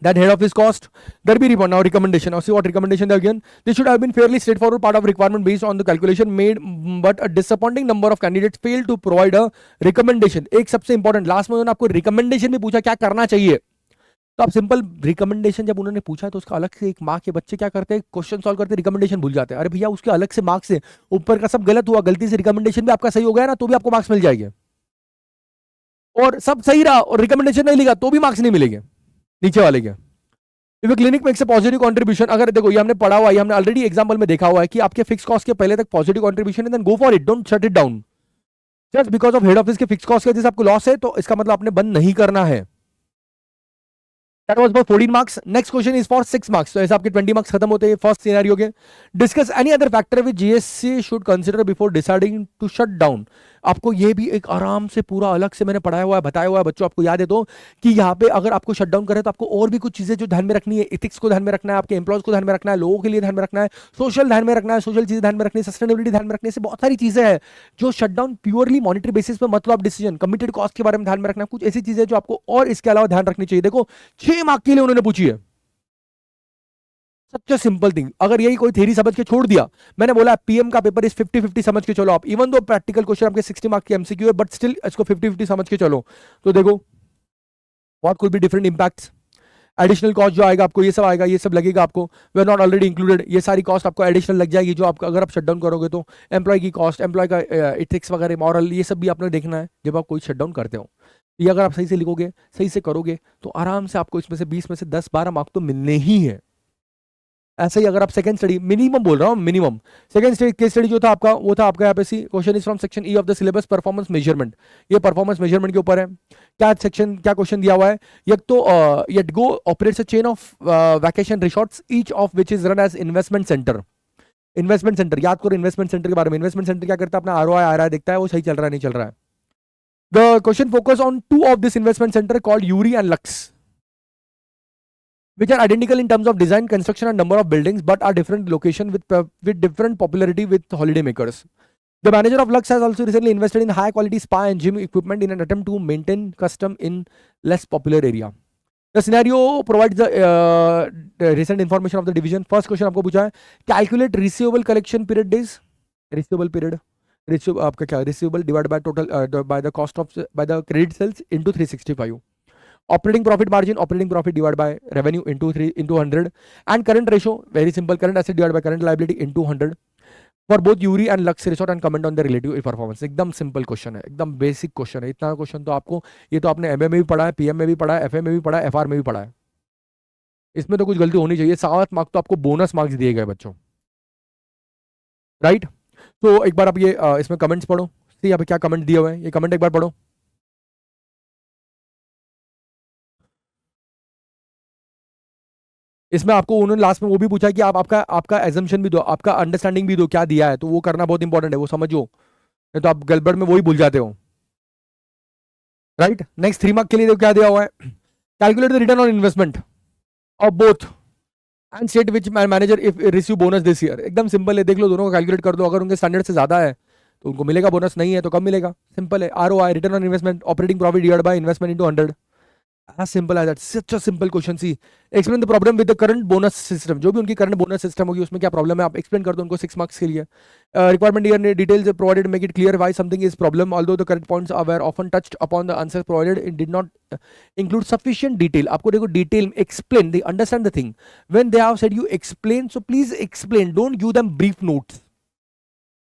Speaker 1: that head office cost there be report now recommendation. Now see what recommendation there again, this should have been fairly straightforward part of requirement based on the calculation made, but a disappointing number of candidates failed to provide a recommendation. एक सबसे important last में उन्होंने आपको recommendation भी पूछा क्या करना चाहिए, तो आप सिंपल रिकमेंडेशन जब उन्होंने पूछा तो उसका अलग से एक मार्क के बच्चे क्या करते हैं क्वेश्चन सॉल्व करते रिकमेंडेशन भूल जाते हैं। अरे भैया उसके अलग से मार्क्स है, ऊपर का सब गलत हुआ, गलती से रिकमेंडेशन भी आपका सही हो गया ना तो भी आपको मार्क्स मिल जाएंगे, और सब सही रहा और रिकमेंडेशन नहीं लिखा तो भी मार्क्स नहीं मिलेंगे नीचे वाले के। If A clinic makes a positive contribution, अगर देखो ये हमने पढ़ा हुआ है, हमने ऑलरेडी एग्जांपल में देखा हुआ है कि आपके फिक्स कॉस्ट के पहले तक पॉजिटिव कंट्रीब्यूशन है, then go for it, don't shut it down just because of head office के फिक्स कॉस्ट के जैसे आपको लॉस है तो इसका मतलब आपने बंद नहीं करना है। That was for 14 marks. Next question is for 6 marks. So ऐसे आपके 20 marks खत्म होते हैं फर्स्ट सिनेरियो के। Discuss any other factor which GSC should consider before deciding to shut down. आपको ये भी एक आराम से पूरा अलग से मैंने पढ़ाया हुआ है, बताया हुआ है बच्चों, आपको याद है तो कि यहाँ पे अगर आपको शट डाउन करे तो आपको और भी कुछ चीजें जो ध्यान में रखनी है, एथिक्स को ध्यान में रखना है, आपके एम्प्लॉयज को ध्यान में रखना है, लोगों के लिए ध्यान में रखना है, सोशल ध्यान में रखना है, सोशल चीजें ध्यान में रखनी है, सस्टेनेबिलिटी ध्यान में रखने से बहुत सारी चीजें हैं जो shut down purely monetary basis पे मतलब डिसीजन कमिटेड कॉस्ट के बारे में ध्यान में रखना, कुछ ऐसी चीजें जो आपको और इसके अलावा ध्यान रखनी चाहिए। देखो 6 मार्क के लिए उन्होंने पूछी है, सच सिंपल थिंग। अगर यही कोई थ्योरी समझ के छोड़ दिया, मैंने बोला पीएम का पेपर इस 50-50 समझ के चलो आप, इवन दो प्रैक्टिकल क्वेश्चन आपके 60 मार्क के एमसीक्यू है, बट स्टिल इसको 50-50 समझ के चलो, तो देखो what could be different impacts. Additional cost जो आएगा आपको, ये सब आएगा, ये सब लगेगा आपको, वे आर नॉट ऑलरेडी इंक्लूडेड, ये सारी कॉस्ट आपको एडिशनल लग जाएगी जो आपका अगर आप शटडाउन करोगे तो। एम्प्लॉय की कॉस्ट, एम्प्लॉय का एथिक्स वगैरह, मॉरल, ये सब भी आपने देखना है जब आप कोई शटडाउन करते हो। ये अगर आप सही से लिखोगे, सही से करोगे तो आराम से आपको इसमें से 20 में से 10-12 मार्क तो मिलने ही है। ऐसे ही अगर आप सेकंड स्टडी, मिनिमम बोल रहा हूं minimum, second study case study जो था आपका वो था आपका यहाँ पे see question is from section E of the syllabus performance measurement. ये परफॉर्मेंस मेजरमेंट के ऊपर है। क्या सेक्शन क्या क्वेश्चन दिया हुआ है, एक तो yet go operates a chain of vacation resorts each of which is run as investment centre. Investment centre याद करो, इन्वेस्टमेंट सेंटर के बारे में। इन्वेस्टमेंट सेंटर क्या करता है, अपना आरओआई आ रहा है देखता है वो सही चल रहा है नहीं चल रहा है। The question focus on 2 of this investment centre called Yuri and lux, which are identical in terms of design, construction and number of buildings, but are different location with different popularity with holiday makers. The manager of Lux has also recently invested in high quality spa and gym equipment in an attempt to maintain custom in less popular area. The scenario provides the recent information of the division. First question आपको पूछा है, calculate receivable collection period days. Receivable period, आपका क्या, receivable divided by total by the cost of by the credit sales into 365. Operating profit margin, operating profit divided by revenue into 100, and current ratio, very simple, current asset divided by current liability into 100 for both Uri and Lux Resort, and comment on the relative performance. एकदम simple question है, एकदम basic question है। इतना question तो आपको, ये तो आपने एमए में भी पढ़ा है, पीएम में भी पढ़ा है, एफए में भी पढ़ा है, एफआर में भी पढ़ा है, इसमें तो कुछ गलती होनी चाहिए। 7 मार्क तो आपको बोनस मार्क्स दिए गए बच्चों, राइट। तो एक बार आप ये इसमें कमेंट्स पढ़ो, यहाँ पे क्या कमेंट दिए हुए हैं, ये कमेंट एक बार पढ़ो। इसमें आपको उन्होंने लास्ट में वो भी पूछा कि आप आपका एजम्पशन भी दो, आपका अंडरस्टैंडिंग भी दो क्या दिया है, तो वो करना बहुत इंपॉर्टेंट है, वो समझो, नहीं तो आप गड़बड़ में वही भूल जाते हो। राइट। नेक्स्ट 3 मार्क के लिए देखो क्या दिया हुआ है, calculate the return on investment of both and state which manager if receive bonus this year. एकदम सिंपल है, देख लो दोनों को कैलकुलेट कर दो, अगर उनके स्टैंडर्ड से ज्यादा है तो उनको मिलेगा बोनस, नहीं है तो कम मिलेगा, सिंपल है। ROI, return on investment, operating profit divided by investment into 100, as simple as that, such a simple question। C explain the problem with the current bonus system, जो भी उनकी करंट बोनस सिस्टम होगी उसमें क्या problem है आप explain कर दो उनको 6 मार्क्स के लिए। Requirement here details provided, make it clear why something is problem although the correct points are often touched upon the answer provided, it did not include sufficient detail. आपको देखो detail explain, they understand the thing when they have said you explain, so please explain, don't give them brief notes.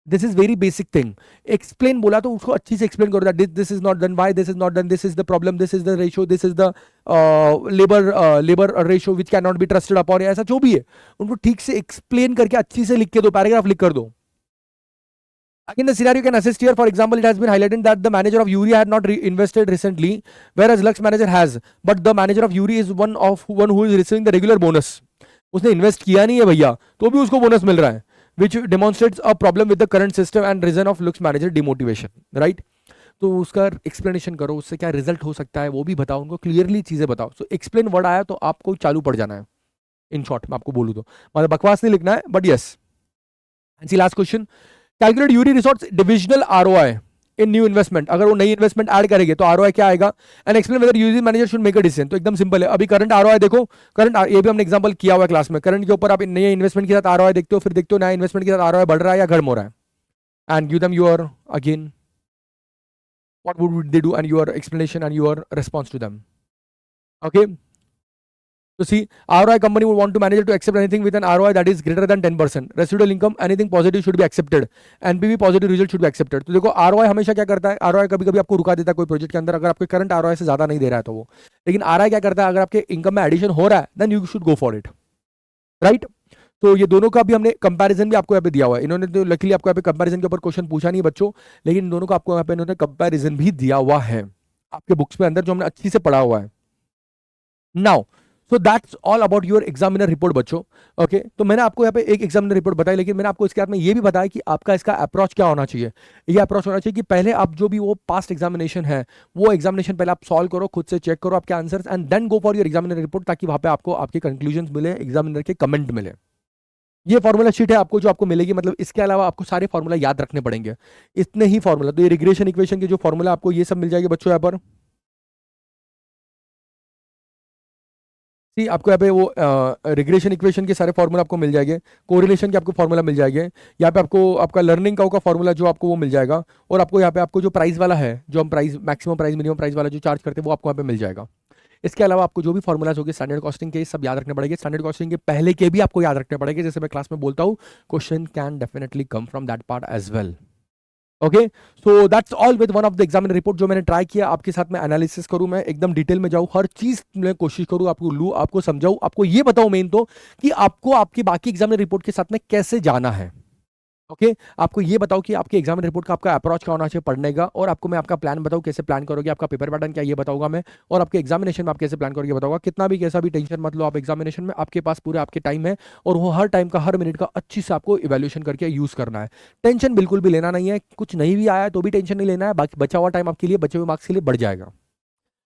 Speaker 1: This is very basic thing. Explain बोला तो उसको अच्छी से explain करो, that this is not done, why this is not done, this is the problem, this is the ratio, this is the labour ratio which can not be trusted upon, ऐसा जो भी है उनको ठीक से एक्सप्लेन करके अच्छी से लिख के दो, पैराग्राफ लिख कर दो। Again, the scenario can assist here. For example, it has been highlighted that the manager of Uri had not invested recently, whereas Lux manager has. But the manager of Uri is one who is receiving the regular bonus. उसने invest किया नहीं है भैया, तो भी उसको bonus मिल रहा है, which demonstrates a problem with the current system and reason of Lux manager demotivation, right? तो उसका एक्सप्लेनेशन करो, उससे क्या रिजल्ट हो सकता है वो भी बताओ, उनको क्लियरली चीजें बताओ। सो एक्सप्लेन वर्ड आया तो आपको चालू पड़ जाना है, इन शॉर्ट मैं आपको बोलूँ तो, मतलब बकवास नहीं लिखना है, but yes. And C last question, calculate your resource divisional ROI in new investment. अगर वो नई इन्वेस्टमेंट ऐड करेंगे तो ROI क्या आएगा, and explain whether using manager should make a decision. तो एकदम सिंपल है, अभी करंट ROI देखो, करंट ये भी हमने एग्जांपल किया हुआ है क्लास में, करंट के ऊपर आप नए इन्वेस्टमेंट के साथ ROI देखते हो, फिर देखते हो नया इन्वेस्टमेंट के साथ ROI बढ़ रहा है या घट हो रहा है, and give them your again what would they do and your explanation and your response to them, okay? So see, ROI company would want to manager to accept anything with an ROI that is greater than 10%. Residual income, anything positive should be accepted. NPV positive result should be accepted. तो देखो ROI हमेशा क्या करता है, ROI कभी कभी आपको रुका देता है कोई प्रोजेक्ट के अंदर, अगर आपके करंट ROI से ज्यादा नहीं दे रहा है तो वो, लेकिन ROI क्या करता है, अगर आपके इनकम में एडिशन हो रहा है then you should go for it, right? तो ये दोनों का भी हमने कंपैरिजन भी आपको यहाँ पे दिया हुआ है। इन्होंने तो लकीली आपको यहाँ पे कंपैरिजन के ऊपर क्वेश्चन पूछा नहीं बच्चों, लेकिन इन दोनों को आपको यहाँ पे इन्होंने कंपैरिजन भी दिया हुआ है आपके बुक्स में अंदर, जो हमने अच्छी से पढ़ा हुआ है। Now so that's all about your examiner report बच्चों, ओके? तो मैंने आपको यहाँ पे एक एग्जामिनर रिपोर्ट बताई, लेकिन मैंने आपको इसके बाद में ये भी बताया कि आपका इसका अप्रोच क्या होना चाहिए। ये अप्रोच होना चाहिए कि पहले आप जो भी वो पास्ट एग्जामिनेशन है, वो एग्जामिनेशन पहले आप सॉल्व करो, खुद से चेक करो आपके answers, and then go for your examiner report, ताकि वहां पे आपको आपके कंक्लूजन मिले, एग्जामिनर के कमेंट मिले। ये फॉर्मूला शीट है आपको जो आपको मिलेगी, मतलब इसके अलावा आपको सारे फॉर्मूला याद रखने पड़ेंगे, इतने ही फॉर्मूला। तो ये रिग्रेशन इक्वेशन के जो फॉर्मूला आपको ये सब मिल जाएंगे बच्चों यहाँ पर। सी आपको यहाँ पे वो रिग्रेशन इक्वेशन के सारे फॉर्मूला आपको मिल जाएंगे, कोरिलेशन के आपको फॉर्मूला मिल जाएंगे, यहाँ पे आपको आपका लर्निंग का होगा फॉर्मूला जो आपको वो मिल जाएगा, और आपको यहाँ पे आपको जो प्राइस वाला है, जो हम price maximum price minimum price वाला जो चार्ज करते हैं वो आपको यहाँ पे मिल जाएगा। इसके अलावा आपको जो भी फॉर्मूलाज होंगे स्टैंडर्ड कॉस्टिंग के सब याद रखने पड़ेंगे, स्टैंडर्ड कॉस्टिंग के पहले के भी आपको याद रखने पड़ेंगे, जैसे मैं क्लास में बोलता हूँ question can definitely come from that part as well, okay? So that's all with one of the examiner report, जो मैंने ट्राई किया आपके साथ में एनालिसिस करूं, मैं एकदम डिटेल में जाऊं, हर चीज में कोशिश करूं आपको लूं, आपको समझाऊं, आपको ये बताऊं मेन तो कि आपको आपकी बाकी एग्जामिनर रिपोर्ट के साथ में कैसे जाना है, ओके? आपको ये बताओ कि आपके एग्जाम रिपोर्ट का आपका अप्रोच क्या होना चाहिए पढ़ने का, और आपको मैं आपका प्लान बताऊं कैसे प्लान करोगे, आपका पेपर पैटर्न क्या ये बताऊंगा मैं, और आपके एग्जामिनेशन में आप कैसे प्लान करोगे बताऊंगा। कितना भी कैसा भी टेंशन मत लो, आप एग्जामिनेशन में आपके पास पूरे आपके टाइम है, और वो हर टाइम का हर मिनट का अच्छी से आपको इवैल्यूएशन करके यूज करना है। टेंशन बिल्कुल भी लेना नहीं है, कुछ नहीं भी आया तो भी टेंशन नहीं लेना है, बाकी बचा हुआ टाइम आपके लिए बचे हुए मार्क्स के लिए बढ़ जाएगा।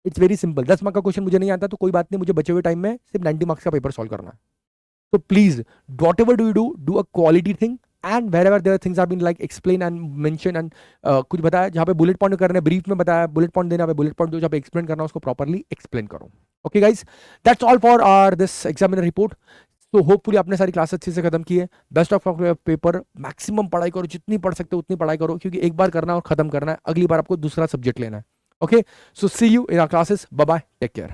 Speaker 1: इट्स वेरी सिंपल, 10 मार्क्स का क्वेश्चन मुझे नहीं आता तो कोई बात नहीं, मुझे बचे हुए टाइम में सिर्फ 90 मार्क्स का पेपर सॉल्व करना है। So please, whatever do you do a quality thing, and wherever there are things have been like explain and mention and कुछ बताया जहाँ पे बुलेट पॉइंट करना है, ब्रीफ में बताया बुलेट पॉइंट देना है, बुलेट पॉइंट जो जहाँ पे एक्सप्लेन करना है उसको प्रॉपर्ली एक्सप्लेन करो। Okay guys, that's all for our this examiner report. तो होपफुली आपने सारी क्लास अच्छे से खत्म की है। बेस्ट ऑफ पेपर, मैक्सिमम पढ़ाई करो, जितनी पढ़ सकते हो उतनी पढ़ाई करो, क्योंकि एक बार करना और खत्म करना है, अगली बार आपको दूसरा सब्जेक्ट लेना है। Okay, so see you in our classes, bye bye, take care.